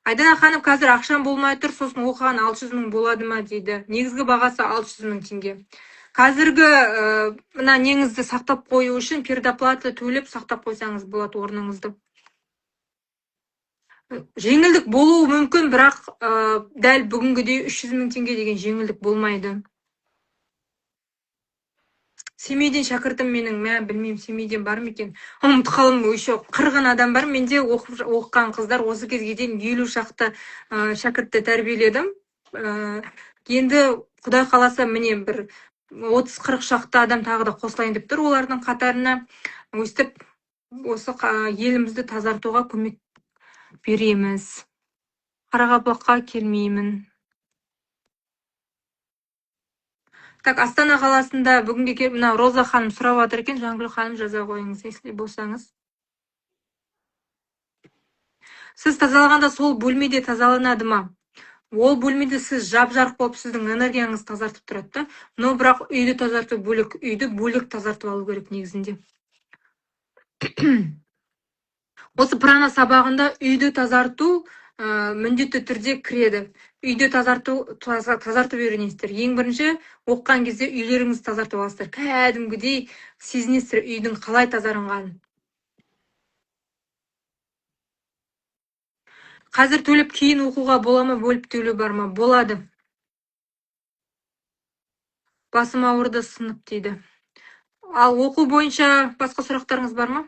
Айдана ханым, қазір ақшам болмай тұр, сосын оқыған 600 мың болады ма дейді. Негізгі бағасы 600 мың теңге. Қазіргі мына неңізді сақтап қою үшін передоплата төлеп сақтап қойсаңыз болады орныңызды. Жеңілдік болуы мүмкін, бірақ дәл бүгінгідей 300 мың теңге деген жеңілдік болмайды. Семейден шәкіртім менің, мен білмеймін, Семейден бар ма екен. Ұмытып қалдым, еще 40 адам бар. Менде оқыған қыздар осы кезге дейін 50 шақты шәкіртті тәрбиеледім. Енді Құдай қаласа міне бір 30-40 шақты адам тағы да қосылайын деп тұр олардың қатарына. Өстіп осы елімізді тазартуға көмек береміз. Қарақалпаққа келмеймін. Так, Астана қаласында бүгінге келіп, мына Роза ханым сұрап жатыр екен, Жаңгүл ханым жаза қойыңыз, если болсаңыз. Сіз тазалағанда сол бөлмеде тазаланады ма? Ол бөлмеде сіз жап-жарық болып сіздің энергияңыз тазартып тұрады да. Но бірақ үйді тазарту бөлек, үйді бөлек тазартып алу керек негізінде. Осы прана сабағында үйді тазарту міндетті түрде кіреді. Үйді тазартып үйренесіздер. Ең бірінші оққан кезде үйлеріңізді тазартып аласыздар. Кәдімгідей сезінесіздер үйдің қалай тазарынғанын. Қазір төлеп кейін оқуға бола ма, бөліп төлеу бар ма? Болады. Басым ауырды, сынып дейді. Ал оқу бойынша басқа сұрақтарыңыз бар ма?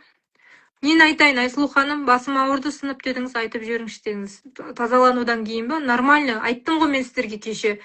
Нені айтайын, Айсұлу ханым, басым ауырды, сынып дедіңіз, айтып жіберіңізші дедіңіз. Тазаланудан кейін ба? Нормально. Айттым ғой мен сіздерге кеше.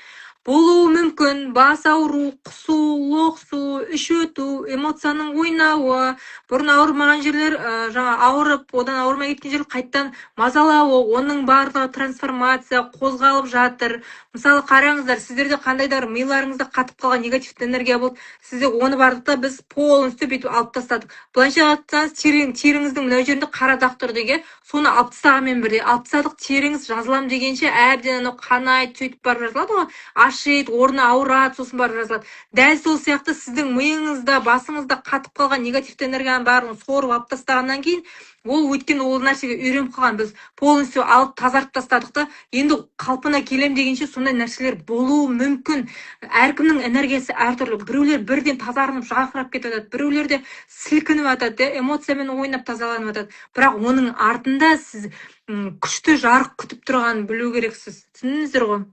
Болуы мүмкін, бас ауру, құсу, лоқсу, іш өту, эмоцияның ойнауы, бұрын ауырмаған жерлер жаңа ауырып, одан ауырмай кеткен жер қайттан мазалауы, оның барлығы трансформация, қозғалып жатыр. Мысалы, қараңыздар, сіздерде қандайдар миларыңызда қатып қалған негативті энергия болды, сізде оны бардықта біз полностью бүйтіп алып тастадық. Былайша айтсаңыз, теріңіздің мына жерінде қара дақ тұр деген, соны алып тастағанмен бірдей алып тастадық. Теріңіз жазылам дегенше әбден қанайып сөйтіп барып жазылады ғой. Ашиды, орны ауырады, сосын барып жазылады. Дәл сол сияқты сіздің миыңызда, басыңызда қатып қалған негативті энергияның барлығын сорып алып тастағаннан кейін, ол өйткені ол нәрсеге үйреніп қалған, біз полностью алып тазартып тастадық та, енді қалпына келем дегенше сондай нәрселер болуы мүмкін. Әркімнің энергиясы әртүрлі. Біреулер бірден тазарынып жарқырап кетіп жатады, біреулер де сілкініп жатады, эмоциямен ойнап тазаланып жатады. Бірақ оның артында сіз күшті жарық күтіп тұрғанын білу керексіз. Түсіндіңіздер ғой?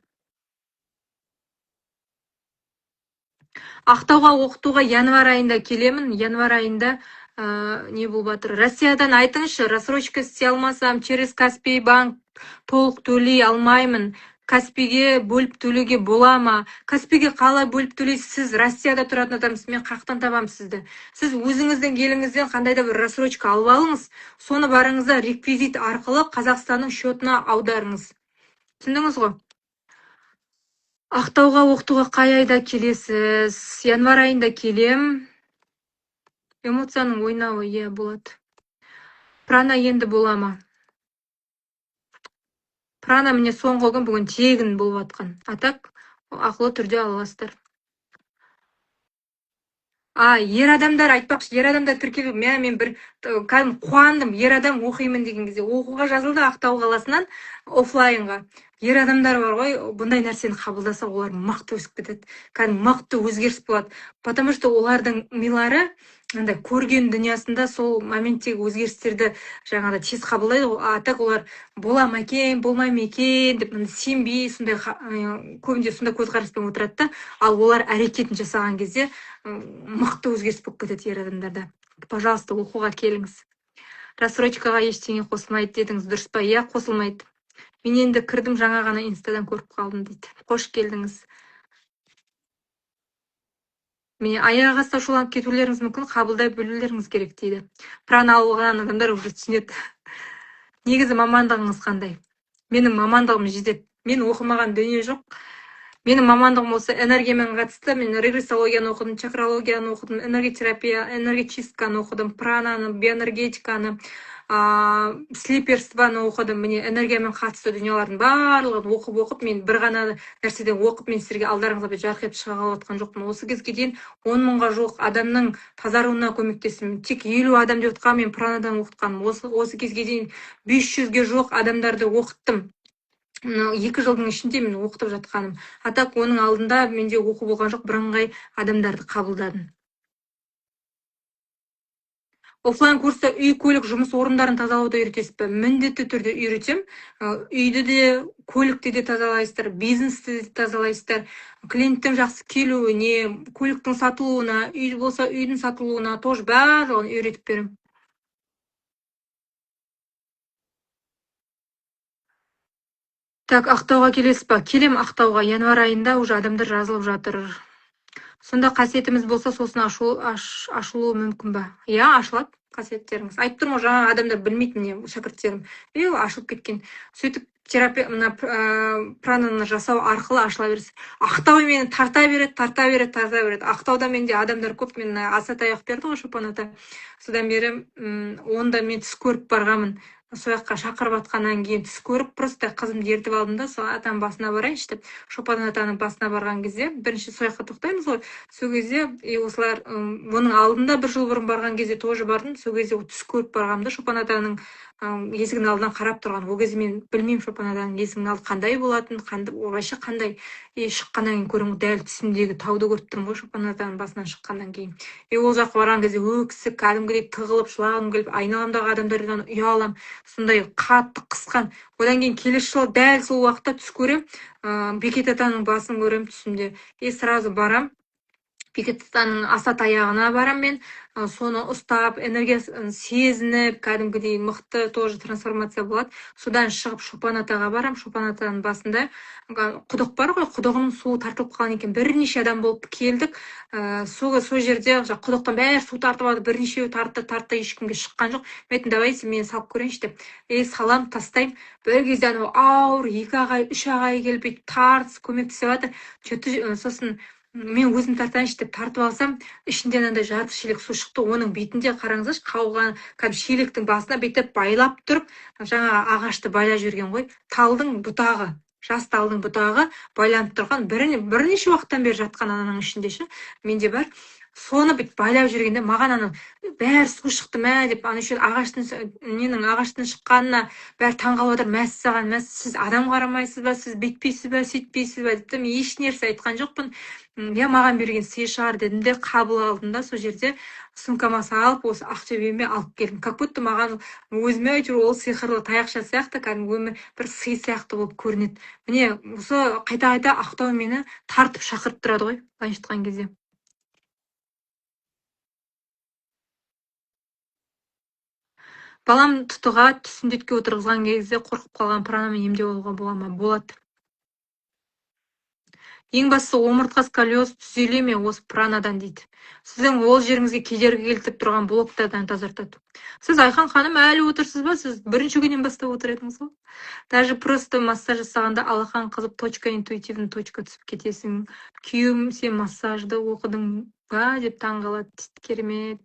Ақтауға оқытуға январь айында келемін. Январь айында не болып жатыр? Россиядан айтыңызшы, рассрочка істей алмасам, через Каспий банк толық төлей алмаймын. Каспийге бөліп төлеуге бола ма? Каспийге қалай бөліп төлейсіз? Сіз Россияда тұратын адамсыз, мен қақтан табам сізді. Сіз өзіңіздің еліңізден қандай да бір рассрочка алып алыңыз, соны барыңызда реквизит арқылы Қазақстанның счетына аударыңыз. Түсіндіңіз ғой? Ақтауға оқытуға қай айда келесіз? Январь айында келем. Эмоцияның ойнауы, болады. Прана енді бола ма? Прана міне соңғы күн бүгін тегін болып атқан. Атак ақылы түрде аласыздар. Ер адамдар айтпақшы, ер адамдар тіркеліп, мен бір кәдім қуандым, ер адам оқимын деген кезде. Оқуға жазылды Ақтау қаласынан офлайнға. Ер адамдар бар ғой, бұндай нәрсені қабылдаса, олар мықты өсіп кетеді. Кәдім мықты өзгеріс болады. Потому что олардың милары көрген дүниясында сол моменттегі өзгерістерді жаңағыда тез қабылдайды. Так олар бола ма екен, болмай ма екен деп сенбей, сондай көбінде сондай көзқараспен отырады да, ал олар әрекетін жасаған кезде мықты өзгеріс болып кетеді ер адамдарда. пожалуйста, оқуға келіңіз. Рассрочкаға ештеңе қосылмайды дедіңіз, дұрыс па? Иә, қосылмайды. Мен енді кірдім, жаңа ғана инстадан көріп қалдым дейді. Қош келдіңіз. Міне аяқ асты ашуланып кетулеріңіз мүмкін, қабылдай білулеріңіз керек дейді. Прана алған адамдар уже түсінеді. Негізі мамандығыңыз қандай? Менің мамандығым жетеді. Мен оқымаған дүние жоқ. Менің мамандығым осы энергиямен қатысты. Мен регрессологияны оқыдым, чакралогияны оқыдым, энерготерапия, энергочистканы оқыдым, прананы, биоэнергетиканы, слиперствоны оқыдым. Міне энергиямен қатысты дүниелердің барлығын оқып, мен бір ғана нәрседен оқып, мен сіздерге алдарыңызға жарқ етіп шыға қалып жатқан жоқпын. Осы кезге дейін 10 мыңға жуық адамның тазаруына көмектестім. Тек 50 адам деп отқан мен пранадан оқытқаным. Осы кезге дейін 500-ге жуық адамдарды оқыттым. 2 жылдың ішінде мен оқытып жатқаным. Атак оның алдында менде оқу болған жоқ, бірыңғай адамдарды қабылдадым. Офлайн курста үй, көлік, жұмыс орындарын тазалауды үйретесіз бе? Міндетті түрде үйретем. Үйді де, көлікті де тазалайсыздар, бизнесті де тазалайсыздар. Клиенттің жақсы келуіне, көліктің сатылуына, үй болса үйдің сатылуына тоже барлығын үйретіп берем. Так, Ақтауға келесіз ба? Келем Ақтауға. Январ айында уже адамдар жазылып жатыр. Сонда қасиетіміз болса, сосын ашылуы мүмкін ба? Иә, ашылады қасиеттеріңіз. Айтып тұрмын ғой, жаңа адамдар білмейді, міне шәкірттерім. Ашылып кеткен. Сөйтіп терапия, прананы жасау арқылы ашыла бересіз. Ақтау мені тарта береді. Ақтауда менде адамдар көп. Мен Асатаяқ берді ғой Шопан ата. Содан бері онда мен түс көріп барғанмын. Сол жаққа шақырып атқаннан кейін түс көріп, просто қызымды ертіп алдым да, сол атаның басына барайыншы деп, Шопан атаның басына барған кезде, бірінші сол жаққа тоқтаймыз ғой, сол кезде осылар, оның алдында бір жыл бұрын барған кезде тоже бардым, сол кезде түс көріп барғанымда Шопан атаның есігінің алдынан қарап тұрған. Ол кезде мен білмеймін Шопан атаның есігінің алды қандай болатын, вообще қандай. Шыққаннан кейін көремін, дәл түсімдегі тауды көріп тұрмын ғой Шопан атаның басынан шыққаннан кейін. Ол жаққа барған кезде өксік, кәдімгідей тығылып, жылағым келіп, айналамдағы адамдардан ұялам. Сондай қатты қысқан. Одан кейін келесі жылы дәл сол уақытта түс көрем, Бекет атаның басын көрем түсімде. Сразу барам. Бекет атаның Асатаяғына барам мен, соны ұстап, энергиясын сезініп, кәдімгідей мықты тоже трансформация болады. Содан шығып Шопан атаға барам. Шопан атаның басында құдық бар ғой, құдығының суы тартылып қалған екен. Бірнеше адам болып келдік. Сол жерде құдықтан бәрі су тартып алды, бірнешеу тартты, ешкімге шыққан жоқ. Мен давай мені салып көрейінші деп. Салам, тастаймын. Бір кезде анау ауыр 2 ағай, 3 ағай келіп тартыс көмектесіп жатыр. Сосын мен өзім тартайыншы деп тартып алсам, ішінде анандай жарты шелек су шықты. Оның бетінде қараңыздаршы, қауған шелектің басына бүйтіп байлап тұрып, жаңа ағашты байлап жүрген ғой. Талдың бұтағы, жас талдың бұтағы байланып тұрған, бірнеше уақыттан бері жатқан ананың ішінде ше. Менде бар. Соны бүйтіп байлап жүргенде маған ана бәрі су шықты мә деп, ана үшін ағаштың шыққанына бәрі таңғалып отыр. Мәссаған, сіз адам қарамайсыз ба, сіз бүйтпейсіз ба, сөйтпейсіз ба деп, мен еш нәрсе айтқан жоқпын. Маған берген сый шығар дедім де, қабыл алдым да, сол жерде сумкама салып, осы Ақтөбеме алып келдім. Как будто маған өзіме әйтеуір ол сиқырлы таяқша сияқты, кәдімгі бір сый сияқты болып көрінеді. Міне, осы қайта Ақтау мені тартып шақырып тұрады ғой, былайша айтқан кезде. Балам тұтыға түсіндетке отырғызған кезде қорқып қалған пранамен емдеу алуға бола ма? Болады. Ең бастысы омыртқа сколиоз түзеле ме осы пранадан дейді. Сіздің ол жеріңізге кедергі келтіріп тұрған блоктардан тазартады. Сіз Айхан ханым әлі отырсыз ба? Сіз бірінші күннен бастап отыр едіңіз ғой. Даже просто массаж жасағанда алақан қызып, точка интуитивный точка түсіп кетесің. Күйеуім, сен массажды оқыдың ба деп таңғалады. Керемет.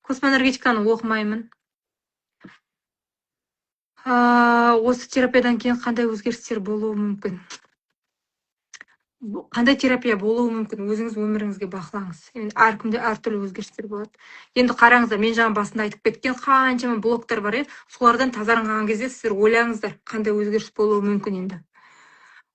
Космоэнергетиканы оқымаймын. Осы терапиядан кейін қандай өзгерістер болуы мүмкін? Қандай терапия болуы мүмкін? Өзіңіз өміріңізге бақылаңыз. Әркімде әртүрлі өзгерістер болады. Енді қараңыздар, мен жаңа басында айтып кеткен қаншама блоктар бар, солардан тазарған кезде сіздер ойлаңыздар, қандай өзгеріс болуы мүмкін енді.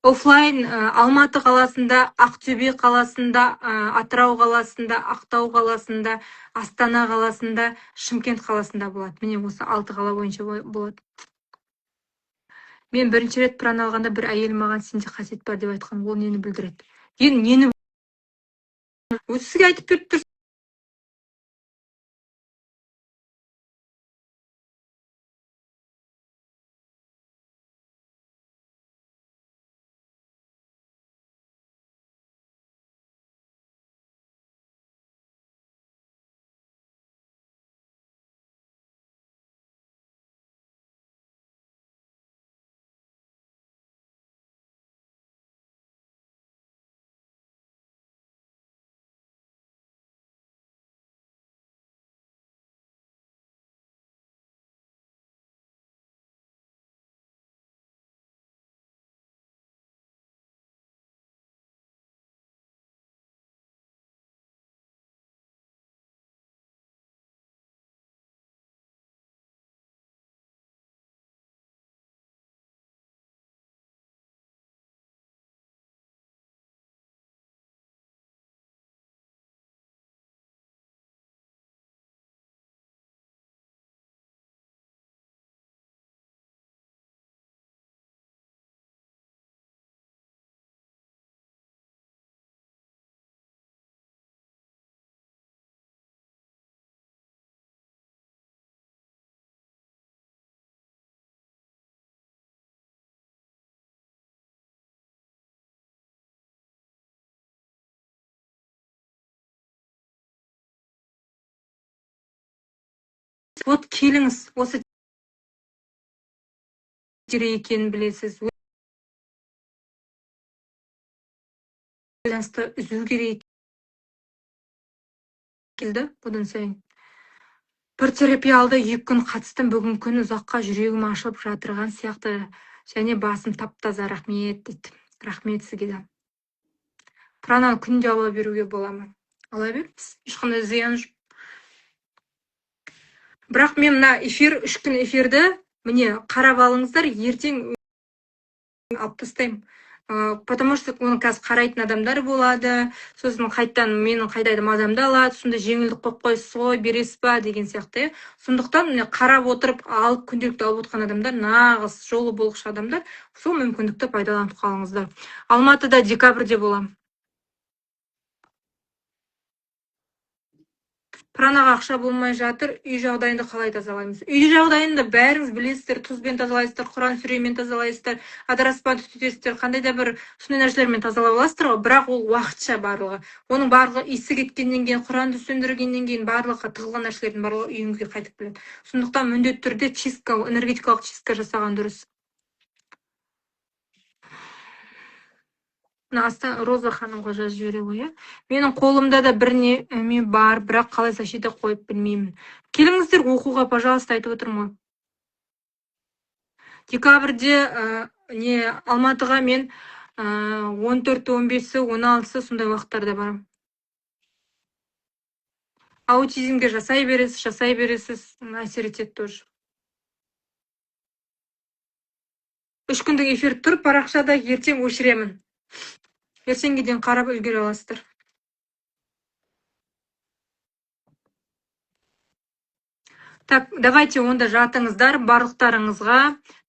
Офлайн Алматы қаласында, Ақтөбе қаласында, Атырау қаласында, Ақтау қаласында, Астана қаласында, Шымкент қаласында болады. Міне осы 6 қала бойынша болады. Мен бірінші рет прана алғанда бір әйел маған сенде қасиет бар деп айтқан. Ол нені білдіреді? Нені? Өзі сізге айтып беріп тұрсыз. Вот келіңіз, осы терең екенін білесіз. Байланысты үзу керек келді бұдан сайын. Бір терапия алды, 2 күн қатыстым, бүгін күн ұзаққа жүрегім ашылып жатырған сияқты, және басым тап-таза, рахмет дейді. Рахмет сізге де. Прананы күнде ала беруге бола ма? Ала беріңіз, ешқандай зияны жоқ. Бірақ мен мына 3 күн эфирді міне қарап алыңыздар, ертең алып тастаймын. Потому что оны қазір қарайтын адамдар болады, сосын қайттан менің қайдайдым адамды алады, сонда жеңілдік қойып қойсыз ғой, бересіз ба деген сияқты. Сондықтан міне қарап отырып алып күнделікті алып отқан адамдар, нағыз жолы болғыш адамдар, сол мүмкіндікті пайдаланып қалыңыздар. Алматыда декабрьде боламын. Пранаға ақша болмай жатыр, үй жағдайында қалай тазалаймыз? Үй жағдайында бәріңіз білесіздер, тұзбен тазалайсыздар, Құран сүремен тазалайсыздар, адыраспан түтетесіздер, қандай да бір сондай нәрселермен тазалай аласыздар ғой, бірақ ол уақытша барлығы. Оның барлығы иісі кеткеннен кейін, Құранды сөндіргеннен кейін барлығы тығылған нәрселердің барлығы үйіңізге қайтып келеді. Сондықтан міндетті түрде чистка, энергетикалық чистка жасаған дұрыс. Роза ханымға жазып жібере ғой. Менің қолымда да бір неме бар, бірақ қалай защита қойып білмеймін. Келіңіздер оқуға, пожалуйста, айтып отырмын ғой. Декабрьде Алматыға мен 14-15-і, 16-сы сондай уақыттарда барам. Аутизмге жасай бересіз, әсер етеді тоже. 3 күндік эфир тұр парақшада, ертең өшіремін. Ертеңге дейін қарап үлгере аласыздар. Так, давайте онда жатыңыздар, барлықтарыңызға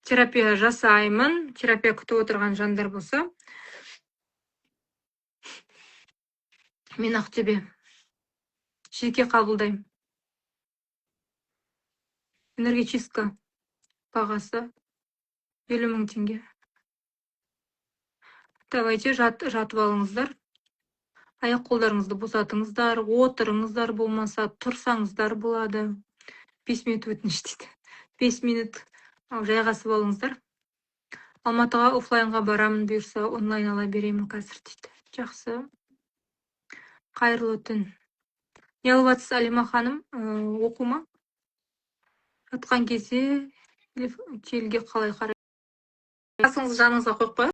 терапия жасаймын. Терапия күтіп отырған жандар болса. Мен Ақтөбе. Жеке қабылдаймын. Энергетическа бағасы 50 000 теңге. Давайте жатып алыңыздар. Аяқ қолдарыңызды босатыңыздар, отырыңыздар, болмаса тұрсаңыздар болады. 5 минут өтініш дейді. 5 минут жайғасып алыңыздар. Алматыға офлайнға барамын бұйырса, онлайн ала беремін қазір дейді. Жақсы. Қайырлы түн. Не алып жатсыз, Алима ханым? Оқу ма? Жатқан кезде телге қалай қарай? Басыңызды жаныңызға қойып қоясыз.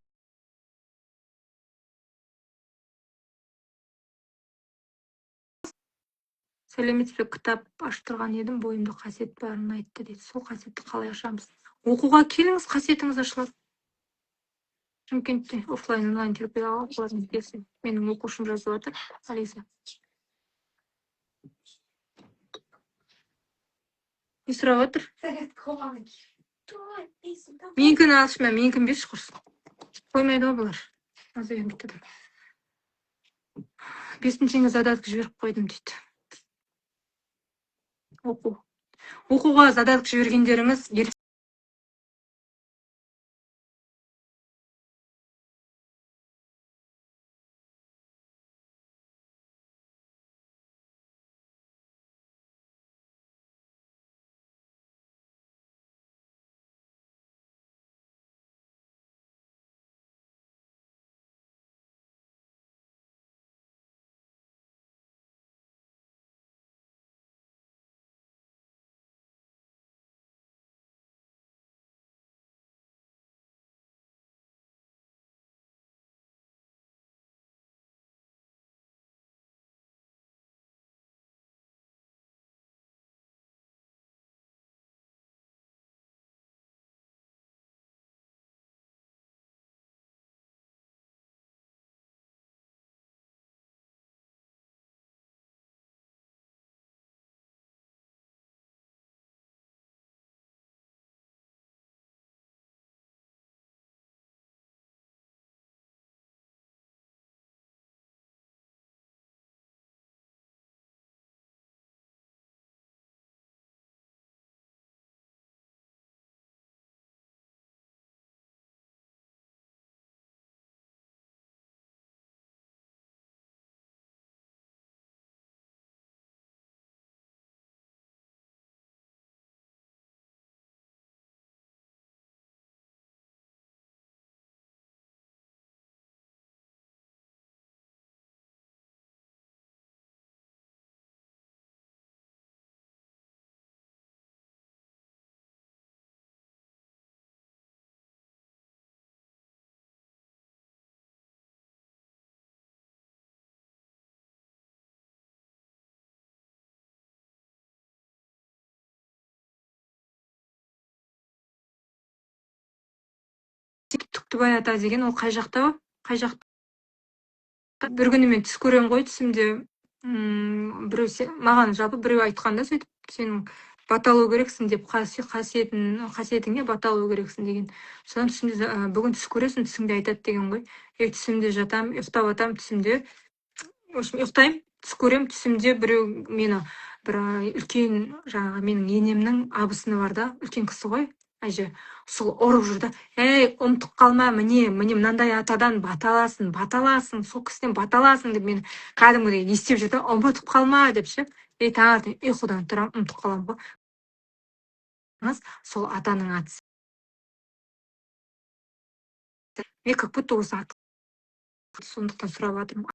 Сәлеметсіз бе, кітап аштырған едім, бойымда қасиет барын айтты дейді. Сол қасиетті қалай ашамыз? Оқуға келіңіз, қасиетіңіз ашылады. Шымкентте офлайн онлайн терапияға оқылатын келсін. Менің оқушым жазып жатыр, Алиса. Не сұрап отыр? Менікін алшы ма, менікін берші құрсын. Қоймайды ғой бұлар. Азайын кетеді. 5-ші задатка жіберіп қойдым дейді. Оқуға задатка жібергендеріңіз Құттыбай ата деген ол қай жақта? Қай жақта? Bir күні мен түс көремін ғой түсімде. Маған жалпы біреу айтқан да сөйтіп сенің бата алу керексің деп қасиетіңе бата алу керексің деген. Содан түсімде бүгін түс көресің түсіңде айтады деген ғой. Түсімде жатамын, ұйықтап жатамын түсімде. В общем, ұйықтаймын, түс көремін түсімде біреу мені бір үлкен жаңағы менің енемнің абысыны бар да, үлкен кісі ғой, әже. Сол ұрып жүр да, ұмытып қалма, міне мынандай атадан бата аласың, сол кісіден бата аласың деп мені кәдімгідей естіп жүр да, ұмытып қалма деп ше. Таңертең ұйқыдан тұрамын, ұмытып қаламын ғой. Сол атаның аты. Мен как будто осы аты сондықтан сұрап жатырмын.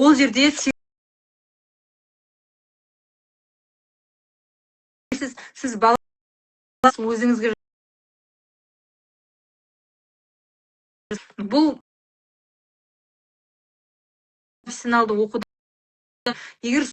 ол жерде сіз бала өзіңізге бұл профессионалды оқуда егер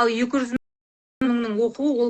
ал 200 мыңның оқуы ол